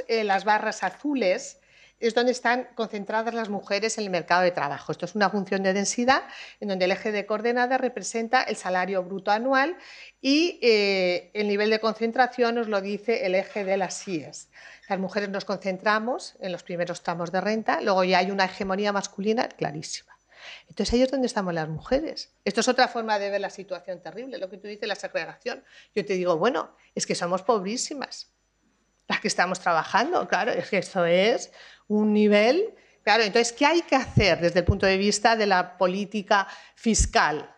las barras azules, es donde están concentradas las mujeres en el mercado de trabajo. Esto es una función de densidad en donde el eje de coordenadas representa el salario bruto anual y el nivel de concentración nos lo dice el eje de las IES. Las mujeres nos concentramos en los primeros tramos de renta, luego ya hay una hegemonía masculina clarísima. Entonces ahí es donde estamos las mujeres. Esto es otra forma de ver la situación terrible, lo que tú dices, la segregación. Yo te digo, bueno, es que somos pobrísimas las que estamos trabajando, claro, es que esto es un nivel. Claro, entonces, ¿qué hay que hacer desde el punto de vista de la política fiscal?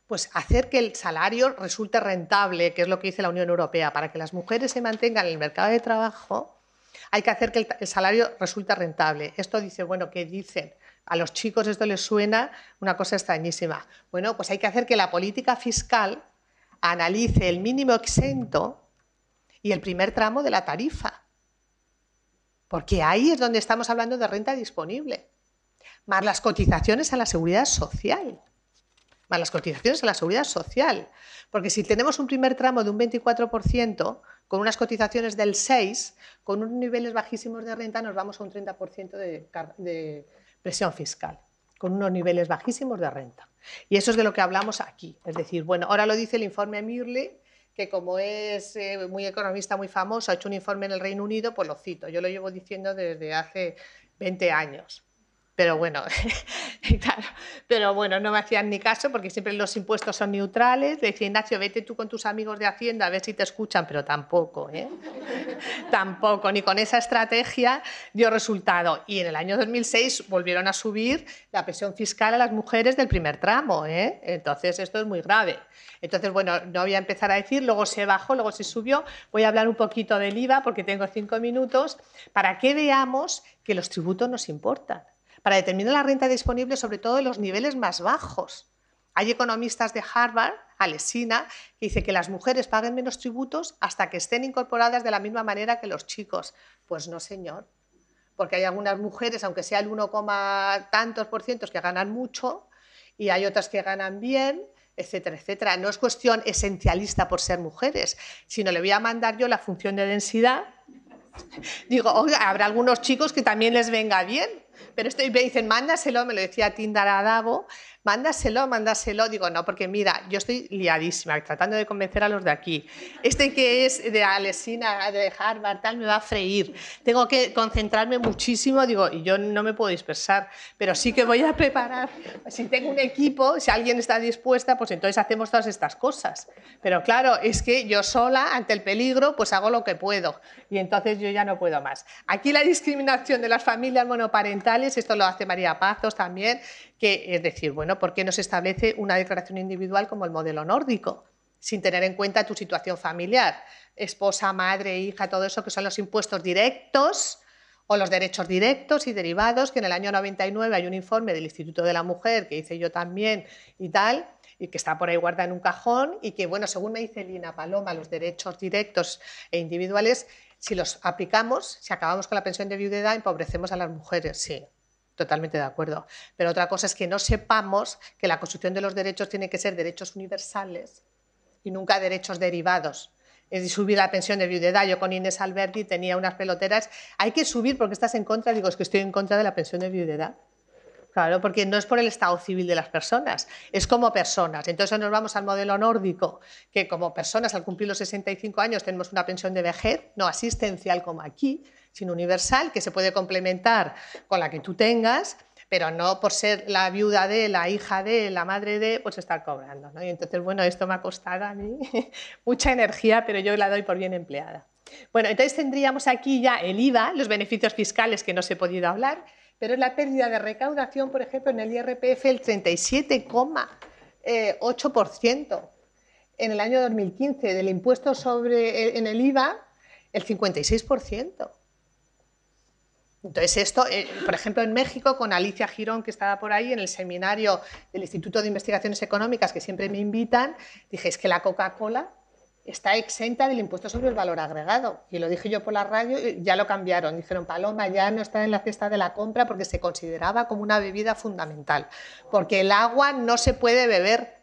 Pues hacer que el salario resulte rentable, que es lo que dice la Unión Europea. Para que las mujeres se mantengan en el mercado de trabajo, hay que hacer que el salario resulte rentable. Esto dice, bueno, ¿qué dicen? A los chicos esto les suena una cosa extrañísima. Bueno, pues hay que hacer que la política fiscal analice el mínimo exento y el primer tramo de la tarifa. Porque ahí es donde estamos hablando de renta disponible. Más las cotizaciones a la seguridad social. Más las cotizaciones a la seguridad social. Porque si tenemos un primer tramo de un 24%, con unas cotizaciones del 6%, con unos niveles bajísimos de renta nos vamos a un 30% de presión fiscal, con unos niveles bajísimos de renta. Y eso es de lo que hablamos aquí. Es decir, bueno, ahora lo dice el informe Mirley, que como es muy economista, muy famoso, ha hecho un informe en el Reino Unido, pues lo cito. Yo lo llevo diciendo desde hace 20 años. Pero bueno, claro, pero bueno, no me hacían ni caso porque siempre los impuestos son neutrales. Decía, Ignacio, vete tú con tus amigos de Hacienda a ver si te escuchan, pero tampoco, tampoco, ni con esa estrategia dio resultado. Y en el año 2006 volvieron a subir la presión fiscal a las mujeres del primer tramo, Entonces esto es muy grave. Entonces, bueno, no voy a empezar a decir, luego se bajó, luego se subió. Voy a hablar un poquito del IVA porque tengo 5 minutos para que veamos que los tributos nos importan. Para determinar la renta disponible, sobre todo en los niveles más bajos. Hay economistas de Harvard, Alesina, que dice que las mujeres paguen menos tributos hasta que estén incorporadas de la misma manera que los chicos. Pues no, señor, porque hay algunas mujeres, aunque sea el 1, tantos %, que ganan mucho y hay otras que ganan bien, etcétera, etcétera. No es cuestión esencialista por ser mujeres, sino le voy a mandar yo la función de densidad. Digo, oiga, habrá algunos chicos que también les venga bien, pero esto me dicen, mándaselo, me lo decía Tindar Adabo, mándaselo. Digo, no, porque mira, yo estoy liadísima tratando de convencer a los de aquí. Este que es de Alesina, de Harvard, tal, me va a freír. Tengo que concentrarme muchísimo, digo, y yo no me puedo dispersar, pero sí que voy a preparar. Si tengo un equipo, si alguien está dispuesta, pues entonces hacemos todas estas cosas. Pero claro, es que yo sola, ante el peligro, pues hago lo que puedo. Y entonces yo ya no puedo más. Aquí la discriminación de las familias monoparentales, esto lo hace María Pazos también, que es decir, bueno, ¿por qué no se establece una declaración individual como el modelo nórdico? Sin tener en cuenta tu situación familiar, esposa, madre, hija, todo eso que son los impuestos directos o los derechos directos y derivados, que en el año 99 hay un informe del Instituto de la Mujer, que hice yo también y tal, y que está por ahí guardada en un cajón, y que, bueno, según me dice Lina Paloma, los derechos directos e individuales, si los aplicamos, si acabamos con la pensión de viudedad, empobrecemos a las mujeres, sí. Totalmente de acuerdo. Pero otra cosa es que no sepamos que la construcción de los derechos tiene que ser derechos universales y nunca derechos derivados. Es decir, subir la pensión de viudedad. Yo con Inés Alberti tenía unas peloteras. Hay que subir porque estás en contra. Digo, es que estoy en contra de la pensión de viudedad. Claro, porque no es por el estado civil de las personas, es como personas. Entonces nos vamos al modelo nórdico, que como personas al cumplir los 65 años tenemos una pensión de vejez, no asistencial como aquí, sino universal, que se puede complementar con la que tú tengas, pero no por ser la viuda de, la hija de, la madre de, pues estar cobrando, ¿no? Y entonces, bueno, esto me ha costado a mí mucha energía, pero yo la doy por bien empleada. Bueno, entonces tendríamos aquí ya el IVA, los beneficios fiscales que no se he podido hablar, pero es la pérdida de recaudación, por ejemplo, en el IRPF el 37,8%. En el año 2015, del impuesto en el IVA, el 56%. Entonces esto, por ejemplo, en México, con Alicia Girón, que estaba por ahí en el seminario del Instituto de Investigaciones Económicas, que siempre me invitan, dije, es que la Coca-Cola está exenta del impuesto sobre el valor agregado. Y lo dije yo por la radio y ya lo cambiaron. Dijeron, Paloma, ya no está en la cesta de la compra porque se consideraba como una bebida fundamental. Porque el agua no se puede beber.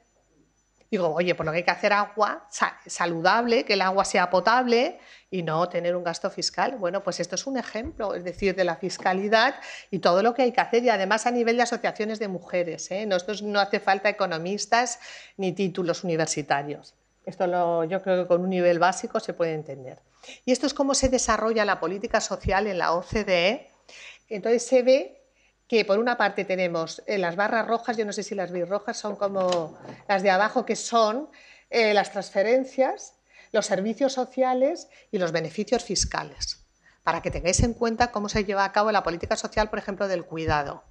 Digo, oye, pues lo que hay que hacer agua saludable, que el agua sea potable y no tener un gasto fiscal. Bueno, pues esto es un ejemplo, es decir, de la fiscalidad y todo lo que hay que hacer. Y además a nivel de asociaciones de mujeres, ¿eh? No hace falta economistas ni títulos universitarios. Esto yo creo que con un nivel básico se puede entender. Y esto es cómo se desarrolla la política social en la OCDE. Entonces se ve que por una parte tenemos las barras rojas, yo no sé si las veis rojas, son como las de abajo, que son las transferencias, los servicios sociales y los beneficios fiscales, para que tengáis en cuenta cómo se lleva a cabo la política social, por ejemplo, del cuidado.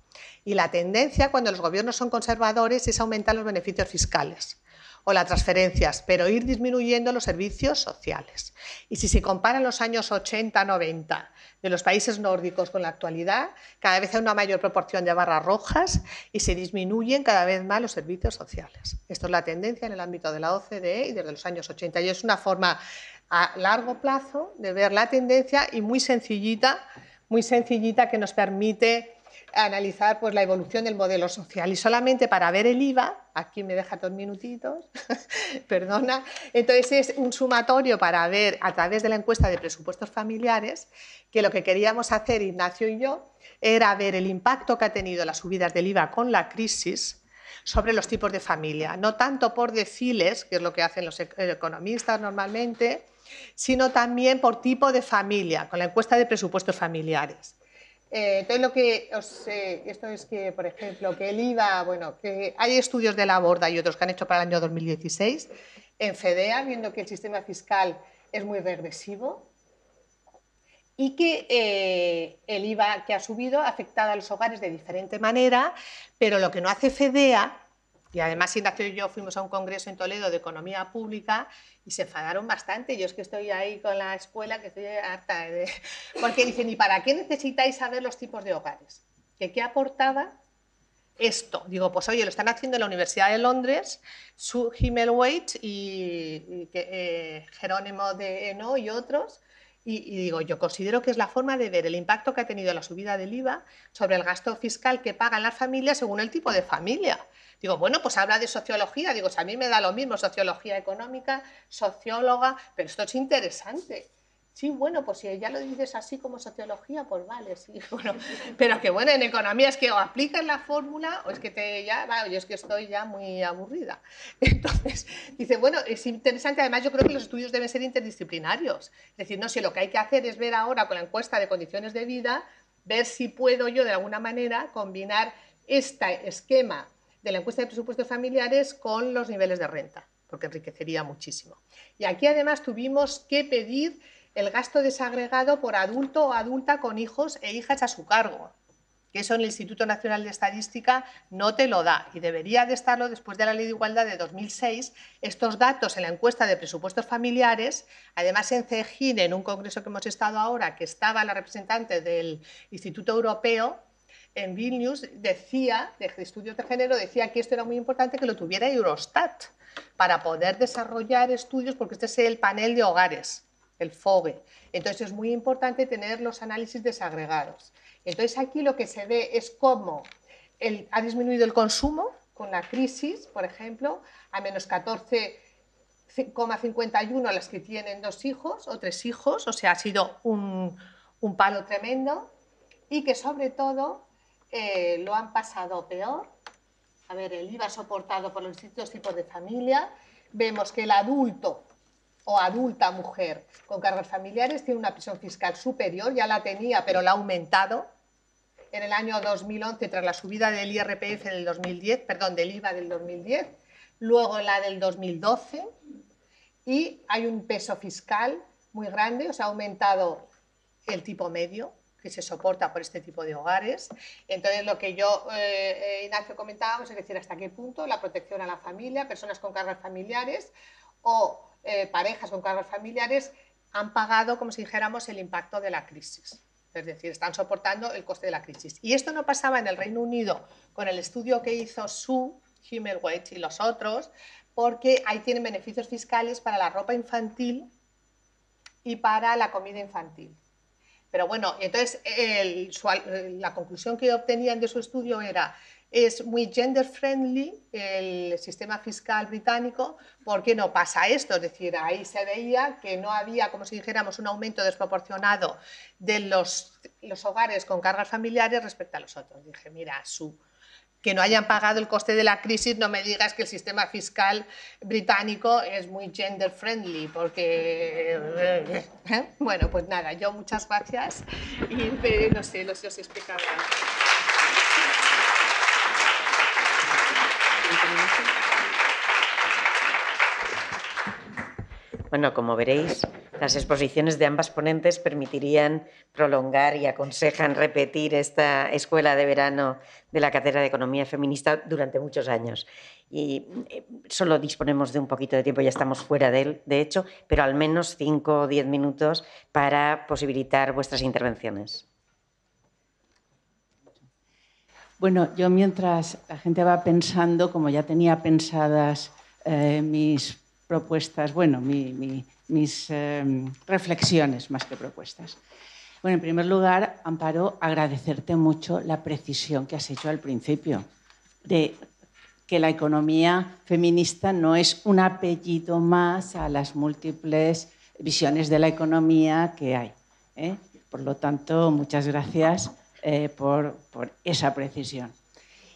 Y la tendencia, cuando los gobiernos son conservadores, es aumentar los beneficios fiscales o las transferencias, pero ir disminuyendo los servicios sociales. Y si se comparan los años 80-90 de los países nórdicos con la actualidad, cada vez hay una mayor proporción de barras rojas y se disminuyen cada vez más los servicios sociales. Esto es la tendencia en el ámbito de la OCDE y desde los años 80. Y es una forma a largo plazo de ver la tendencia y muy sencillita que nos permite analizar pues, la evolución del modelo social. Y solamente para ver el IVA, aquí me deja 2 minutitos, perdona, entonces es un sumatorio para ver a través de la encuesta de presupuestos familiares, que lo que queríamos hacer Ignacio y yo era ver el impacto que ha tenido las subidas del IVA con la crisis sobre los tipos de familia, no tanto por deciles, que es lo que hacen los economistas normalmente, sino también por tipo de familia, con la encuesta de presupuestos familiares. Entonces, esto es que, por ejemplo, que el IVA, bueno, que hay estudios de la Borda y otros que han hecho para el año 2016 en FEDEA, viendo que el sistema fiscal es muy regresivo y que el IVA que ha subido ha afectado a los hogares de diferente manera, pero lo que no hace FEDEA, y además Ignacio y yo fuimos a un congreso en Toledo de Economía Pública y se enfadaron bastante. Yo es que estoy ahí con la escuela, que estoy harta porque dicen, ¿y para qué necesitáis saber los tipos de hogares? ¿Qué aportaba esto? Digo, pues oye, lo están haciendo en la Universidad de Londres, Sue Himmelwaite y Jerónimo de Eno y otros, y digo, yo considero que es la forma de ver el impacto que ha tenido la subida del IVA sobre el gasto fiscal que pagan las familias según el tipo de familia. Digo, bueno, pues habla de sociología. Digo, si a mí me da lo mismo sociología económica, socióloga, pero esto es interesante. Sí, bueno, pues si ya lo dices así como sociología, pues vale, sí, bueno, pero que bueno, en economía es que o aplicas la fórmula o es que yo es que estoy ya muy aburrida. Entonces, dice, bueno, es interesante, además yo creo que los estudios deben ser interdisciplinarios, es decir, no sé, lo que hay que hacer es ver ahora con la encuesta de condiciones de vida, ver si puedo yo de alguna manera combinar este esquema de la encuesta de presupuestos familiares con los niveles de renta, porque enriquecería muchísimo. Y aquí además tuvimos que pedir el gasto desagregado por adulto o adulta con hijos e hijas a su cargo, que eso en el Instituto Nacional de Estadística no te lo da y debería de estarlo después de la Ley de Igualdad de 2006. Estos datos en la encuesta de presupuestos familiares, además en CEGIN, en un congreso que hemos estado ahora, que estaba la representante del Instituto Europeo, en Vilnius, decía, de estudios de género, decía que esto era muy importante que lo tuviera Eurostat para poder desarrollar estudios, porque este es el panel de hogares, el FOGE. Entonces es muy importante tener los análisis desagregados. Entonces aquí lo que se ve es cómo ha disminuido el consumo con la crisis, por ejemplo, a menos 14,51 las que tienen 2 hijos o 3 hijos, o sea, ha sido un palo tremendo, y que sobre todo lo han pasado peor. A ver, el IVA soportado por los distintos tipos de familia. Vemos que el adulto o adulta mujer con cargas familiares tiene una presión fiscal superior, ya la tenía, pero la ha aumentado. En el año 2011, tras la subida del IRPF del 2010, perdón, del IVA del 2010, luego la del 2012, y hay un peso fiscal muy grande, o sea, ha aumentado el tipo medio que se soporta por este tipo de hogares. Entonces, lo que yo, Ignacio, comentábamos, es decir, hasta qué punto la protección a la familia, personas con cargas familiares o parejas con cargas familiares han pagado, como si dijéramos, el impacto de la crisis. Es decir, están soportando el coste de la crisis. Y esto no pasaba en el Reino Unido con el estudio que hizo Sue Himmelweis y los otros, porque ahí tienen beneficios fiscales para la ropa infantil y para la comida infantil. Pero bueno, entonces la conclusión que obtenían de su estudio era: es muy gender friendly el sistema fiscal británico, porque no pasa esto. Es decir, ahí se veía que no había, como si dijéramos, un aumento desproporcionado de los hogares con cargas familiares respecto a los otros. Dije, mira, que no hayan pagado el coste de la crisis, no me digas que el sistema fiscal británico es muy gender friendly, porque... Bueno, pues nada, yo muchas gracias y no sé, os he explicado algo. Bueno, como veréis, las exposiciones de ambas ponentes permitirían prolongar y aconsejan repetir esta escuela de verano de la Cátedra de Economía Feminista durante muchos años. Y solo disponemos de un poquito de tiempo, ya estamos fuera de él, de hecho, pero al menos 5 o 10 minutos para posibilitar vuestras intervenciones. Bueno, yo mientras la gente va pensando, como ya tenía pensadas mis propuestas, bueno, mis reflexiones más que propuestas. Bueno, en primer lugar, Amparo, agradecerte mucho la precisión que has hecho al principio de que la economía feminista no es un apellido más a las múltiples visiones de la economía que hay. Por lo tanto, muchas gracias por esa precisión.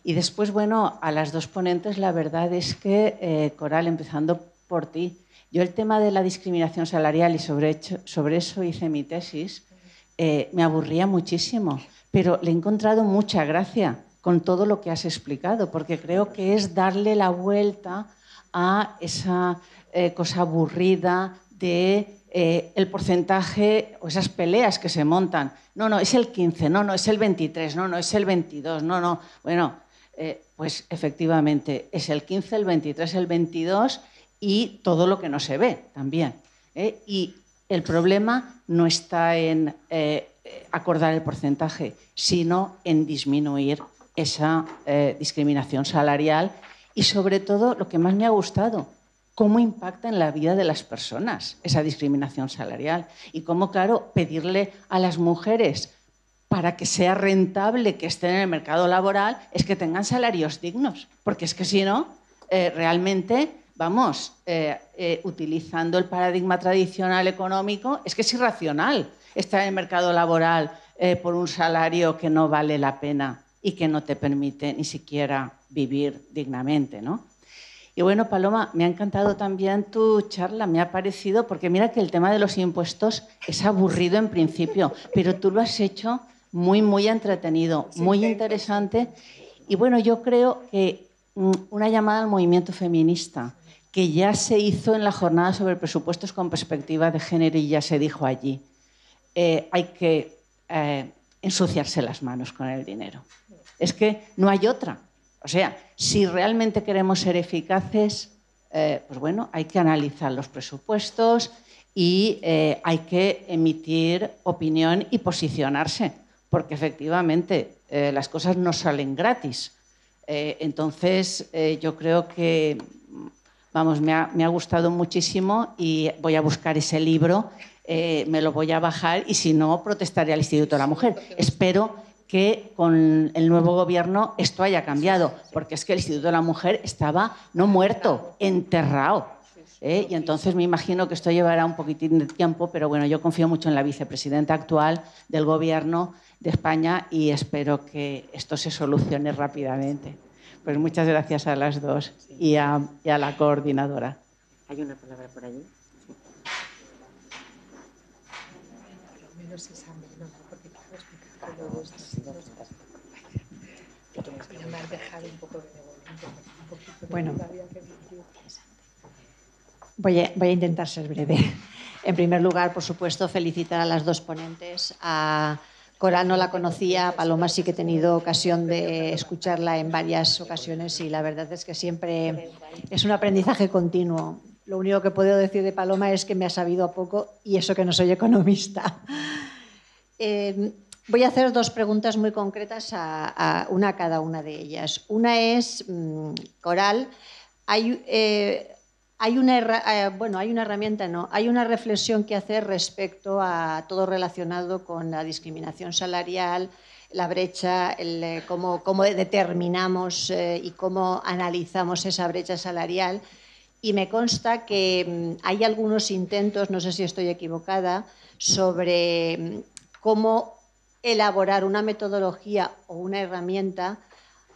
Y después, bueno, a las dos ponentes, la verdad es que, Coral, empezando por ti, yo el tema de la discriminación salarial y sobre eso hice mi tesis, me aburría muchísimo, pero le he encontrado mucha gracia con todo lo que has explicado, porque creo que es darle la vuelta a esa cosa aburrida de el porcentaje o esas peleas que se montan. No, es el 15, no, es el 23, no, es el 22, no. Bueno, pues efectivamente es el 15, el 23, el 22 y todo lo que no se ve también. Y el problema no está en acordar el porcentaje, sino en disminuir esa discriminación salarial y, sobre todo, lo que más me ha gustado, cómo impacta en la vida de las personas esa discriminación salarial y cómo, claro, pedirle a las mujeres para que sea rentable que estén en el mercado laboral es que tengan salarios dignos, porque es que si no, realmente vamos, utilizando el paradigma tradicional económico, es que es irracional estar en el mercado laboral por un salario que no vale la pena y que no te permite ni siquiera vivir dignamente, ¿no? Y bueno, Paloma, me ha encantado también tu charla, me ha parecido, porque mira que el tema de los impuestos es aburrido en principio, pero tú lo has hecho muy, muy entretenido, muy interesante. Y bueno, yo creo que una llamada al movimiento feminista, que ya se hizo en la jornada sobre presupuestos con perspectiva de género y ya se dijo allí, hay que ensuciarse las manos con el dinero. Es que no hay otra. O sea, si realmente queremos ser eficaces, pues bueno, hay que analizar los presupuestos y hay que emitir opinión y posicionarse, porque efectivamente las cosas no salen gratis. Entonces, yo creo que, vamos, me ha gustado muchísimo y voy a buscar ese libro, me lo voy a bajar y si no, protestaré al Instituto de la Mujer. Espero que con el nuevo gobierno esto haya cambiado, porque es que el Instituto de la Mujer estaba no muerto, enterrado. Y entonces me imagino que esto llevará un poquitín de tiempo, pero bueno, yo confío mucho en la vicepresidenta actual del gobierno de España y espero que esto se solucione rápidamente. Pues muchas gracias a las dos y a la coordinadora. ¿Hay una palabra por allí? Bueno, voy a intentar ser breve. En primer lugar, por supuesto, felicitar a las dos ponentes. A Coral no la conocía, a Paloma sí que he tenido ocasión de escucharla en varias ocasiones y la verdad es que siempre es un aprendizaje continuo. Lo único que puedo decir de Paloma es que me ha sabido a poco y eso que no soy economista. Voy a hacer dos preguntas muy concretas a cada una de ellas. Una es, Coral, hay una reflexión que hacer respecto a todo relacionado con la discriminación salarial, la brecha, cómo determinamos y cómo analizamos esa brecha salarial. Y me consta que hay algunos intentos, no sé si estoy equivocada, sobre cómo elaborar una metodología o una herramienta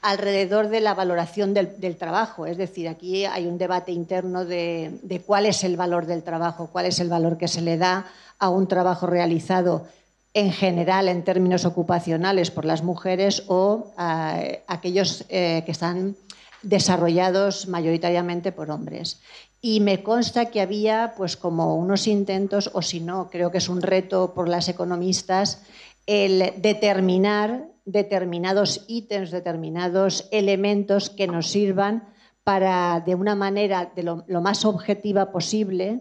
alrededor de la valoración del trabajo. Es decir, aquí hay un debate interno de cuál es el valor del trabajo, cuál es el valor que se le da a un trabajo realizado en general en términos ocupacionales por las mujeres o a aquellos que están desarrollados mayoritariamente por hombres. Y me consta que había pues como unos intentos, o si no, creo que es un reto por las economistas, el determinar determinados ítems, determinados elementos que nos sirvan para, de una manera lo más objetiva posible,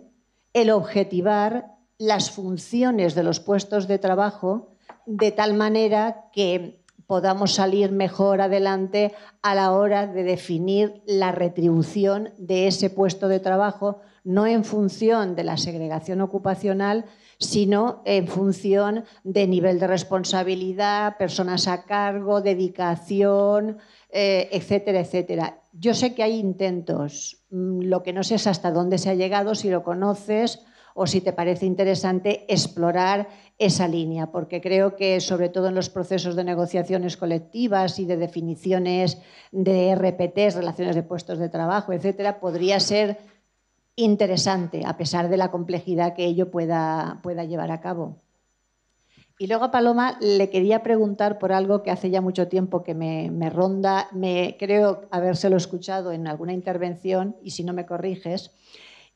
el objetivar las funciones de los puestos de trabajo de tal manera que podamos salir mejor adelante a la hora de definir la retribución de ese puesto de trabajo, no en función de la segregación ocupacional, sino en función de nivel de responsabilidad, personas a cargo, dedicación, etcétera, etcétera. Yo sé que hay intentos, lo que no sé es hasta dónde se ha llegado, si lo conoces o si te parece interesante explorar esa línea, porque creo que sobre todo en los procesos de negociaciones colectivas y de definiciones de RPTs, relaciones de puestos de trabajo, etcétera, podría ser interesante, a pesar de la complejidad que ello pueda llevar a cabo. Y luego a Paloma le quería preguntar por algo que hace ya mucho tiempo que me ronda, creo habérselo escuchado en alguna intervención, y si no me corriges,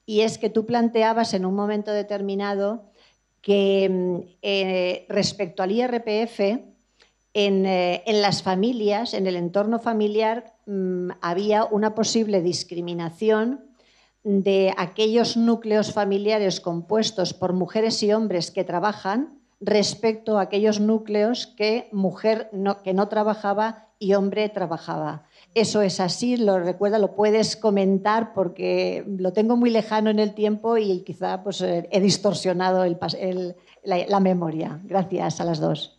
y es que tú planteabas en un momento determinado que respecto al IRPF, en las familias, en el entorno familiar, había una posible discriminación de aquellos núcleos familiares compuestos por mujeres y hombres que trabajan respecto a aquellos núcleos que mujer que no trabajaba y hombre trabajaba. ¿Eso es así? ¿Lo recuerda? ¿Lo puedes comentar? Porque lo tengo muy lejano en el tiempo y quizá pues, he distorsionado la memoria. Gracias a las dos.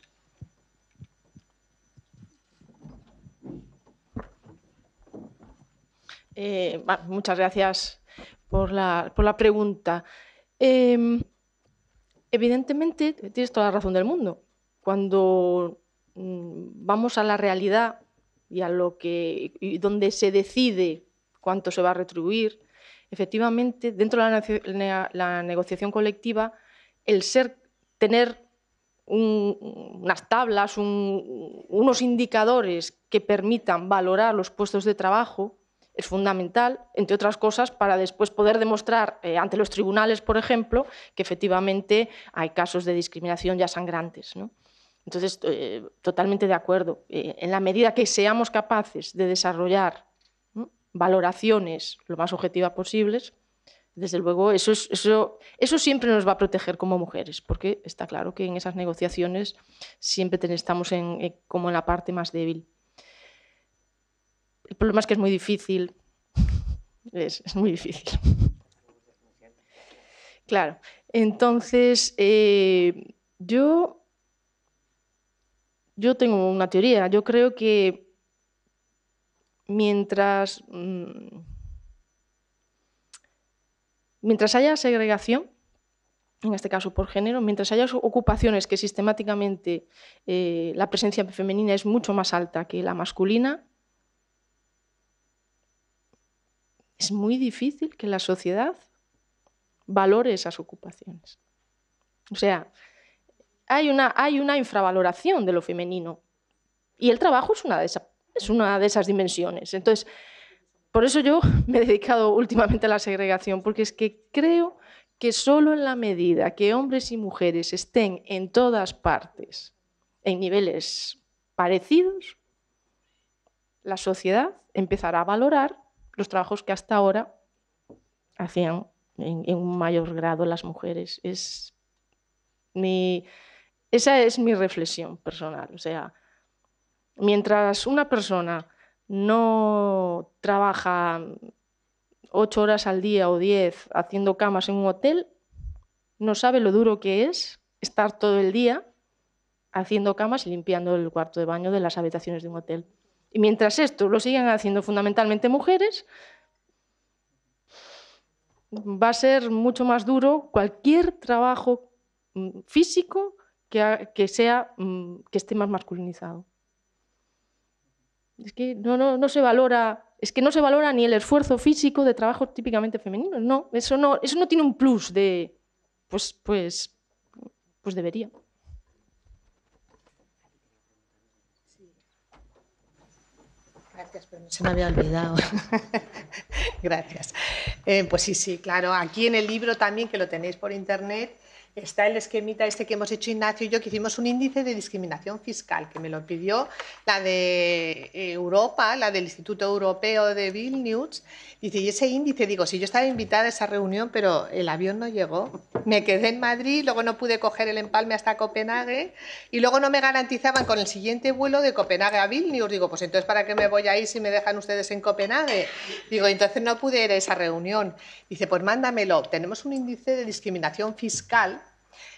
Muchas gracias por la pregunta. Evidentemente, tienes toda la razón del mundo. Cuando vamos a la realidad y a y donde se decide cuánto se va a retribuir, efectivamente, dentro de la negociación colectiva, tener unas tablas, unos indicadores que permitan valorar los puestos de trabajo es fundamental, entre otras cosas, para después poder demostrar ante los tribunales, por ejemplo, que efectivamente hay casos de discriminación ya sangrantes, ¿no? Entonces, totalmente de acuerdo. En la medida que seamos capaces de desarrollar valoraciones lo más objetivas posibles, desde luego eso siempre nos va a proteger como mujeres, porque está claro que en esas negociaciones siempre estamos como en la parte más débil. El problema es que es muy difícil. Es muy difícil. Claro. Entonces, yo tengo una teoría. Yo creo que mientras haya segregación, en este caso por género, mientras haya ocupaciones que sistemáticamente la presencia femenina es mucho más alta que la masculina, es muy difícil que la sociedad valore esas ocupaciones. O sea, hay una infravaloración de lo femenino y el trabajo es una de esas dimensiones. Entonces, por eso yo me he dedicado últimamente a la segregación, porque es que creo que solo en la medida que hombres y mujeres estén en todas partes en niveles parecidos, la sociedad empezará a valorar los trabajos que hasta ahora hacían en un mayor grado las mujeres. Esa es mi reflexión personal. O sea, mientras una persona no trabaja 8 horas al día o 10 haciendo camas en un hotel, no sabe lo duro que es estar todo el día haciendo camas y limpiando el cuarto de baño de las habitaciones de un hotel. Y mientras esto lo siguen haciendo fundamentalmente mujeres, va a ser mucho más duro cualquier trabajo físico que esté más masculinizado. Es que no se valora, no se valora ni el esfuerzo físico de trabajo típicamente femenino. No, eso no tiene un plus de pues debería. Gracias, pero no se me había olvidado. Gracias. Pues sí, claro. Aquí en el libro también, que lo tenéis por internet, está el esquemita este que hemos hecho Ignacio y yo, que hicimos un índice de discriminación fiscal, que me lo pidió la de Europa, la del Instituto Europeo de Vilnius. Dice, y ese índice, digo, si yo estaba invitada a esa reunión, pero el avión no llegó. Me quedé en Madrid, luego no pude coger el empalme hasta Copenhague y luego no me garantizaban con el siguiente vuelo de Copenhague a Vilnius. Digo, pues entonces ¿para qué me voy a ir si me dejan ustedes en Copenhague? Digo, entonces no pude ir a esa reunión. Dice, pues mándamelo. Tenemos un índice de discriminación fiscal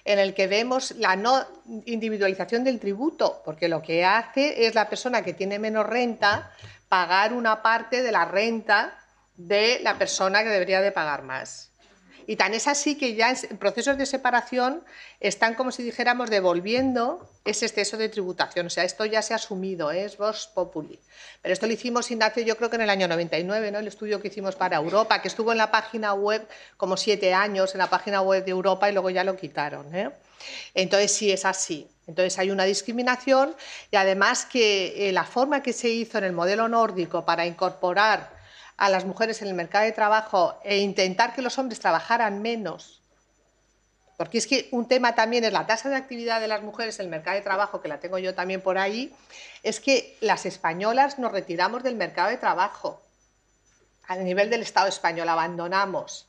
en el que vemos la no individualización del tributo, porque lo que hace es la persona que tiene menos renta pagar una parte de la renta de la persona que debería de pagar más. Y tan es así que ya en procesos de separación están, como si dijéramos, devolviendo ese exceso de tributación. O sea, esto ya se ha asumido, es vox populi. Pero esto lo hicimos, Ignacio, yo creo que en el año 99, ¿no? El estudio que hicimos para Europa, que estuvo en la página web como 7 años, en la página web de Europa, y luego ya lo quitaron, ¿eh? Entonces sí es así. Entonces hay una discriminación y además que la forma que se hizo en el modelo nórdico para incorporar a las mujeres en el mercado de trabajo e intentar que los hombres trabajaran menos, porque es que un tema también es la tasa de actividad de las mujeres en el mercado de trabajo, que la tengo yo también por ahí, es que las españolas nos retiramos del mercado de trabajo a nivel del Estado español, abandonamos.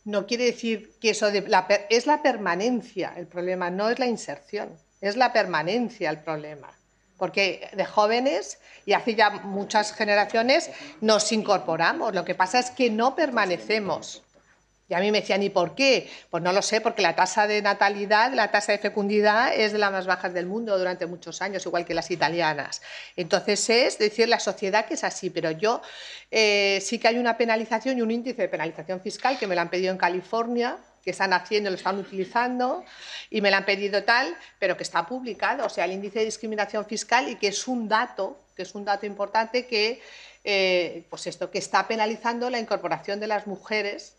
No quiere decir que eso es la permanencia el problema, no es la inserción, es la permanencia el problema. Porque de jóvenes, y hace ya muchas generaciones, nos incorporamos. Lo que pasa es que no permanecemos. Y a mí me decían, ¿y por qué? Pues no lo sé, porque la tasa de natalidad, la tasa de fecundidad es de las más bajas del mundo durante muchos años, igual que las italianas. Entonces es decir, la sociedad que es así, pero yo sí que hay una penalización y un índice de penalización fiscal que me lo han pedido en California, que están haciendo, lo están utilizando y me lo han pedido tal, pero que está publicado, o sea, el índice de discriminación fiscal y que es un dato importante que, pues esto, que está penalizando la incorporación de las mujeres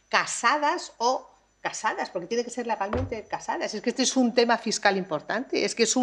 casadas o casadas, porque tiene que ser legalmente casadas. Es que este es un tema fiscal importante, es que es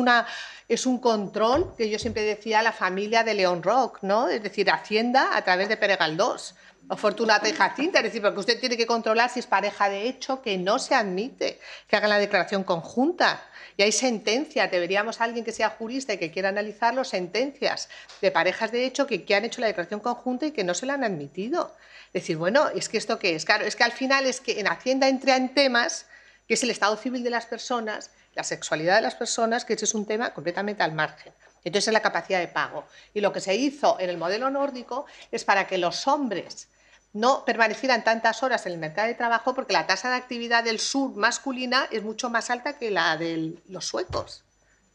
un control que yo siempre decía a la familia de León Roch, ¿no? Es decir, Hacienda a través de Pere Galdós o Fortunata y Jacinta, es decir, porque usted tiene que controlar si es pareja de hecho, que no se admite que hagan la declaración conjunta. Y hay sentencias, deberíamos alguien que sea jurista y que quiera analizarlo, sentencias de parejas de hecho que han hecho la declaración conjunta y que no se la han admitido. Es decir, bueno, es que ¿esto qué es? Claro, es que al final es que en Hacienda entra en temas que es el estado civil de las personas, la sexualidad de las personas, que ese es un tema completamente al margen. Entonces es la capacidad de pago. Y lo que se hizo en el modelo nórdico es para que los hombres no permanecieran tantas horas en el mercado de trabajo, porque la tasa de actividad del sur masculina es mucho más alta que la de los suecos,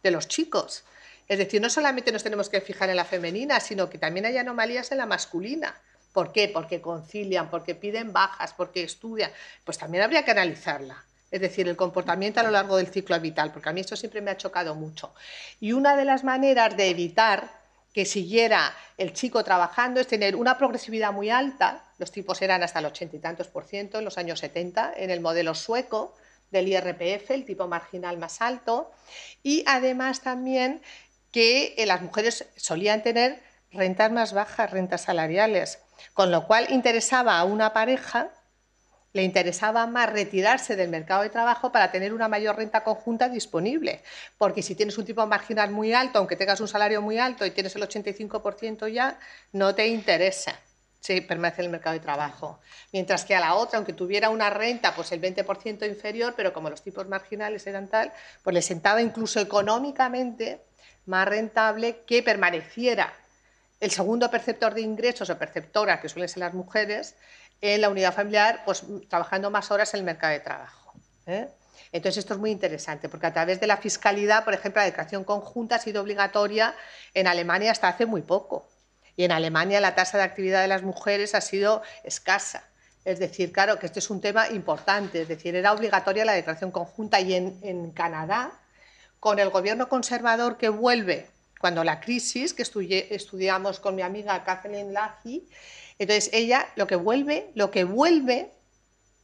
de los chicos. Es decir, no solamente nos tenemos que fijar en la femenina, sino que también hay anomalías en la masculina. ¿Por qué? Porque concilian, porque piden bajas, porque estudian. Pues también habría que analizarla. Es decir, el comportamiento a lo largo del ciclo vital, porque a mí esto siempre me ha chocado mucho. Y una de las maneras de evitar que siguiera el chico trabajando es tener una progresividad muy alta, los tipos eran hasta el 80 y tantos % en los años 70, en el modelo sueco del IRPF, el tipo marginal más alto, y además también que las mujeres solían tener rentas más bajas, rentas salariales, con lo cual interesaba a una pareja, le interesaba más retirarse del mercado de trabajo para tener una mayor renta conjunta disponible, porque si tienes un tipo marginal muy alto, aunque tengas un salario muy alto y tienes el 85% ya, no te interesa si permanece en el mercado de trabajo. Mientras que a la otra, aunque tuviera una renta pues el 20% inferior, pero como los tipos marginales eran tal, pues le sentaba incluso económicamente más rentable que permaneciera el segundo perceptor de ingresos o perceptora, que suelen ser las mujeres, en la unidad familiar, pues trabajando más horas en el mercado de trabajo. Entonces esto es muy interesante, porque a través de la fiscalidad, por ejemplo, la declaración conjunta ha sido obligatoria en Alemania hasta hace muy poco. Y en Alemania la tasa de actividad de las mujeres ha sido escasa. Es decir, claro que este es un tema importante, es decir, era obligatoria la declaración conjunta. Y en Canadá, con el gobierno conservador que vuelve, cuando la crisis, que estudiamos con mi amiga Kathleen Lahy, entonces ella lo que vuelve,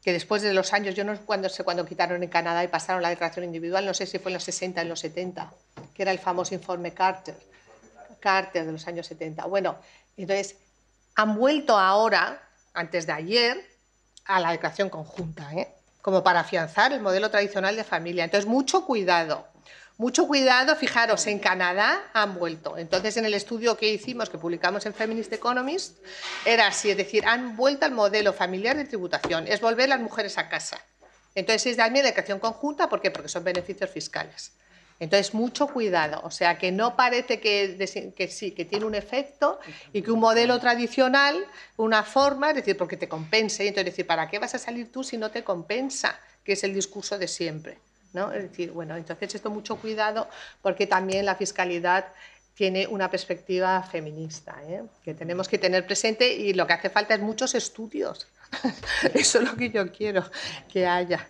que después de los años, yo no sé cuándo quitaron en Canadá y pasaron la declaración individual, no sé si fue en los 60, en los 70, que era el famoso informe Carter de los años 70. Bueno, entonces han vuelto ahora, antes de ayer, a la declaración conjunta, como para afianzar el modelo tradicional de familia. Entonces, mucho cuidado. Mucho cuidado, fijaros, en Canadá han vuelto. Entonces, en el estudio que hicimos, que publicamos en Feminist Economist, era así, es decir, han vuelto al modelo familiar de tributación, es volver las mujeres a casa. Entonces, es también la declaración conjunta, ¿por qué? Porque son beneficios fiscales. Entonces, mucho cuidado, o sea, que no parece que sí, que tiene un efecto y que un modelo tradicional, una forma, es decir, porque te compense, y entonces decir, ¿para qué vas a salir tú si no te compensa? Que es el discurso de siempre, ¿no? Es decir, bueno, entonces esto mucho cuidado, porque también la fiscalidad tiene una perspectiva feminista, que tenemos que tener presente, y lo que hace falta es muchos estudios. Eso es lo que yo quiero que haya.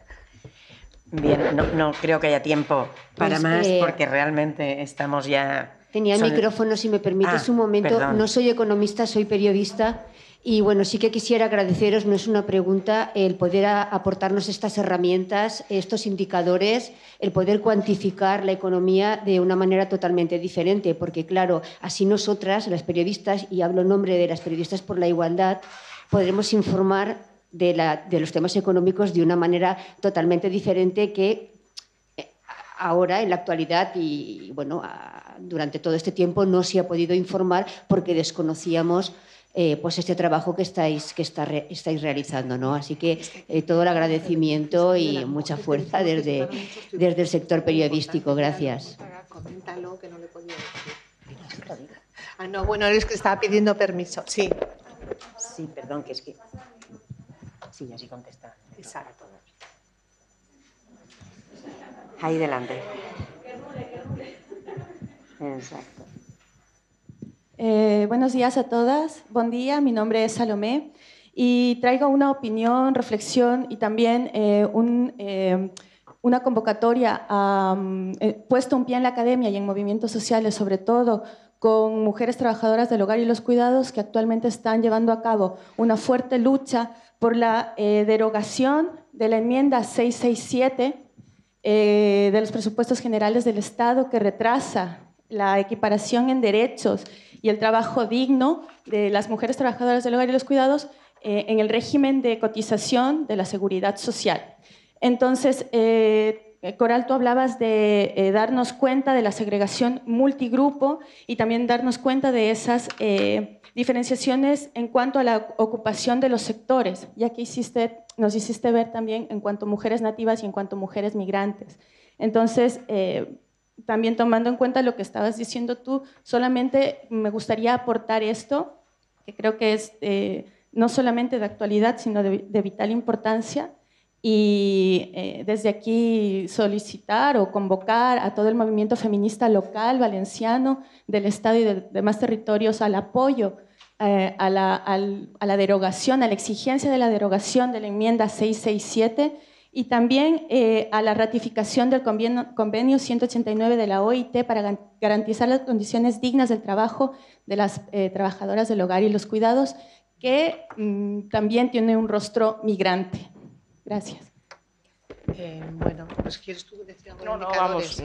Bien, no creo que haya tiempo para más, porque realmente estamos ya... Tenía el micrófono, si me permites un momento. Perdón. No soy economista, soy periodista. Y bueno, sí que quisiera agradeceros, no es una pregunta, el poder aportarnos estas herramientas, estos indicadores, el poder cuantificar la economía de una manera totalmente diferente, porque claro, así nosotras, las periodistas, y hablo en nombre de las periodistas por la igualdad, podremos informar de los temas económicos de una manera totalmente diferente que ahora, en la actualidad, y bueno, durante todo este tiempo no se ha podido informar porque desconocíamos pues este trabajo que estáis realizando, ¿no? Así que todo el agradecimiento y mucha fuerza desde el sector periodístico. Gracias. Coméntalo, que no le podía decir. No, bueno, es que estaba pidiendo permiso. Sí. Sí, perdón, que es que... Sí, así contesta. Exacto. Ahí delante. Exacto. Buenos días a todas. Buen día, mi nombre es Salomé y traigo una opinión, reflexión y también una convocatoria. Puesto un pie en la academia y en movimientos sociales, sobre todo con mujeres trabajadoras del hogar y los cuidados que actualmente están llevando a cabo una fuerte lucha por la derogación de la enmienda 667 de los presupuestos generales del Estado, que retrasa la equiparación en derechos y el trabajo digno de las mujeres trabajadoras del hogar y los cuidados en el régimen de cotización de la seguridad social. Entonces, Coral, tú hablabas de darnos cuenta de la segregación multigrupo y también darnos cuenta de esas diferenciaciones en cuanto a la ocupación de los sectores, ya que nos hiciste ver también en cuanto a mujeres nativas y en cuanto a mujeres migrantes. Entonces, también tomando en cuenta lo que estabas diciendo tú, solamente me gustaría aportar esto, que creo que es no solamente de actualidad, sino de vital importancia, y desde aquí solicitar o convocar a todo el movimiento feminista local, valenciano, del Estado y de demás territorios al apoyo a la derogación, a la exigencia de la derogación de la enmienda 667 y también a la ratificación del convenio 189 de la OIT para garantizar las condiciones dignas del trabajo de las trabajadoras del hogar y los cuidados, que también tiene un rostro migrante. Gracias. Bueno, pues ¿quieres tú decir algo? No, vamos.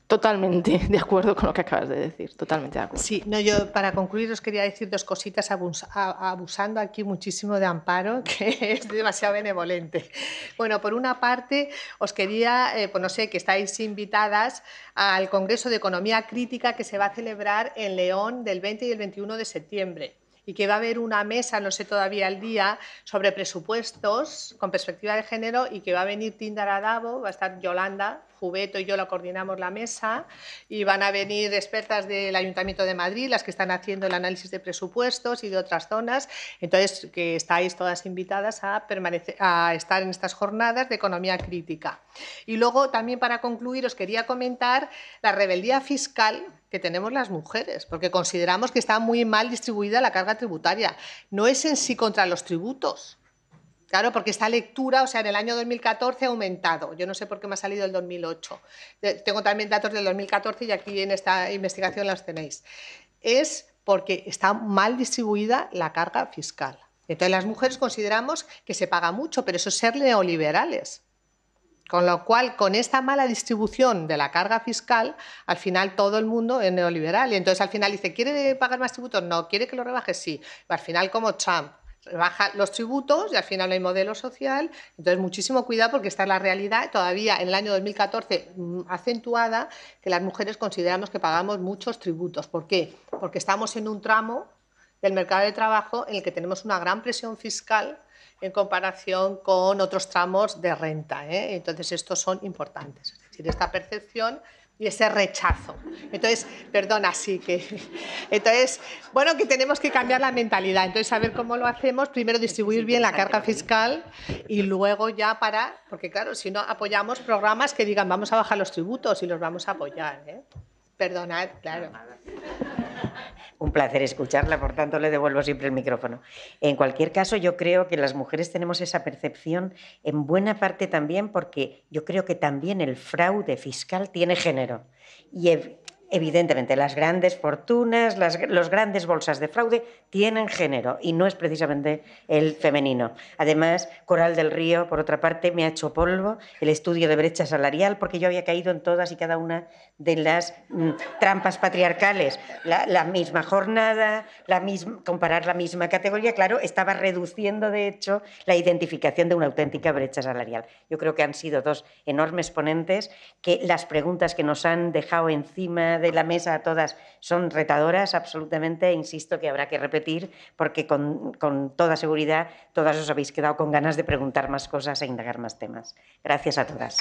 Totalmente de acuerdo con lo que acabas de decir, totalmente de acuerdo. Sí, no, yo para concluir os quería decir dos cositas, abusando aquí muchísimo de Amparo, que es demasiado benevolente. Bueno, por una parte os quería, pues no sé, que estáis invitadas al Congreso de Economía Crítica que se va a celebrar en León del 20 y el 21 de septiembre. Y que va a haber una mesa, no sé todavía el día, sobre presupuestos con perspectiva de género, y que va a venir Tíndara Davo, va a estar Yolanda Jubeto y yo la coordinamos la mesa, y van a venir expertas del Ayuntamiento de Madrid, las que están haciendo el análisis de presupuestos y de otras zonas. Entonces, que estáis todas invitadas a estar en estas jornadas de economía crítica. Y luego, también para concluir, os quería comentar la rebeldía fiscal que tenemos las mujeres, porque consideramos que está muy mal distribuida la carga tributaria. No es en sí contra los tributos. Claro, porque esta lectura, o sea, en el año 2014 ha aumentado. Yo no sé por qué me ha salido el 2008. Tengo también datos del 2014 y aquí en esta investigación las tenéis. Es porque está mal distribuida la carga fiscal. Entonces, las mujeres consideramos que se paga mucho, pero eso es ser neoliberales. Con lo cual, con esta mala distribución de la carga fiscal, al final todo el mundo es neoliberal. Y entonces, al final dice, ¿quiere pagar más tributos? No. ¿Quiere que lo rebaje? Sí. Al final, como Trump, rebaja los tributos y al final no hay modelo social. Entonces, muchísimo cuidado, porque esta es la realidad, todavía en el año 2014 acentuada, que las mujeres consideramos que pagamos muchos tributos. ¿Por qué? Porque estamos en un tramo del mercado de trabajo en el que tenemos una gran presión fiscal en comparación con otros tramos de renta, ¿eh? Entonces, estos son importantes. Es decir, esta percepción y ese rechazo. Entonces, perdona, sí que... Entonces, bueno, que tenemos que cambiar la mentalidad. Entonces, a ver cómo lo hacemos. Primero, distribuir bien la carga fiscal y luego ya porque claro, si no apoyamos programas que digan vamos a bajar los tributos y los vamos a apoyar, ¿eh? Perdonad, claro. Un placer escucharla, por tanto le devuelvo siempre el micrófono. En cualquier caso, yo creo que las mujeres tenemos esa percepción en buena parte también porque yo creo que también el fraude fiscal tiene género. Y evidentemente las grandes fortunas, las grandes bolsas de fraude tienen género y no es precisamente el femenino. Además, Coral del Río, por otra parte, me ha hecho polvo el estudio de brecha salarial porque yo había caído en todas y cada una de las trampas patriarcales. La misma jornada, comparar la misma categoría, claro, estaba reduciendo de hecho la identificación de una auténtica brecha salarial. Yo creo que han sido dos enormes ponentes, que las preguntas que nos han dejado encima de la mesa a todas son retadoras absolutamente, insisto que habrá que repetir porque con toda seguridad todas os habéis quedado con ganas de preguntar más cosas e indagar más temas. Gracias a todas.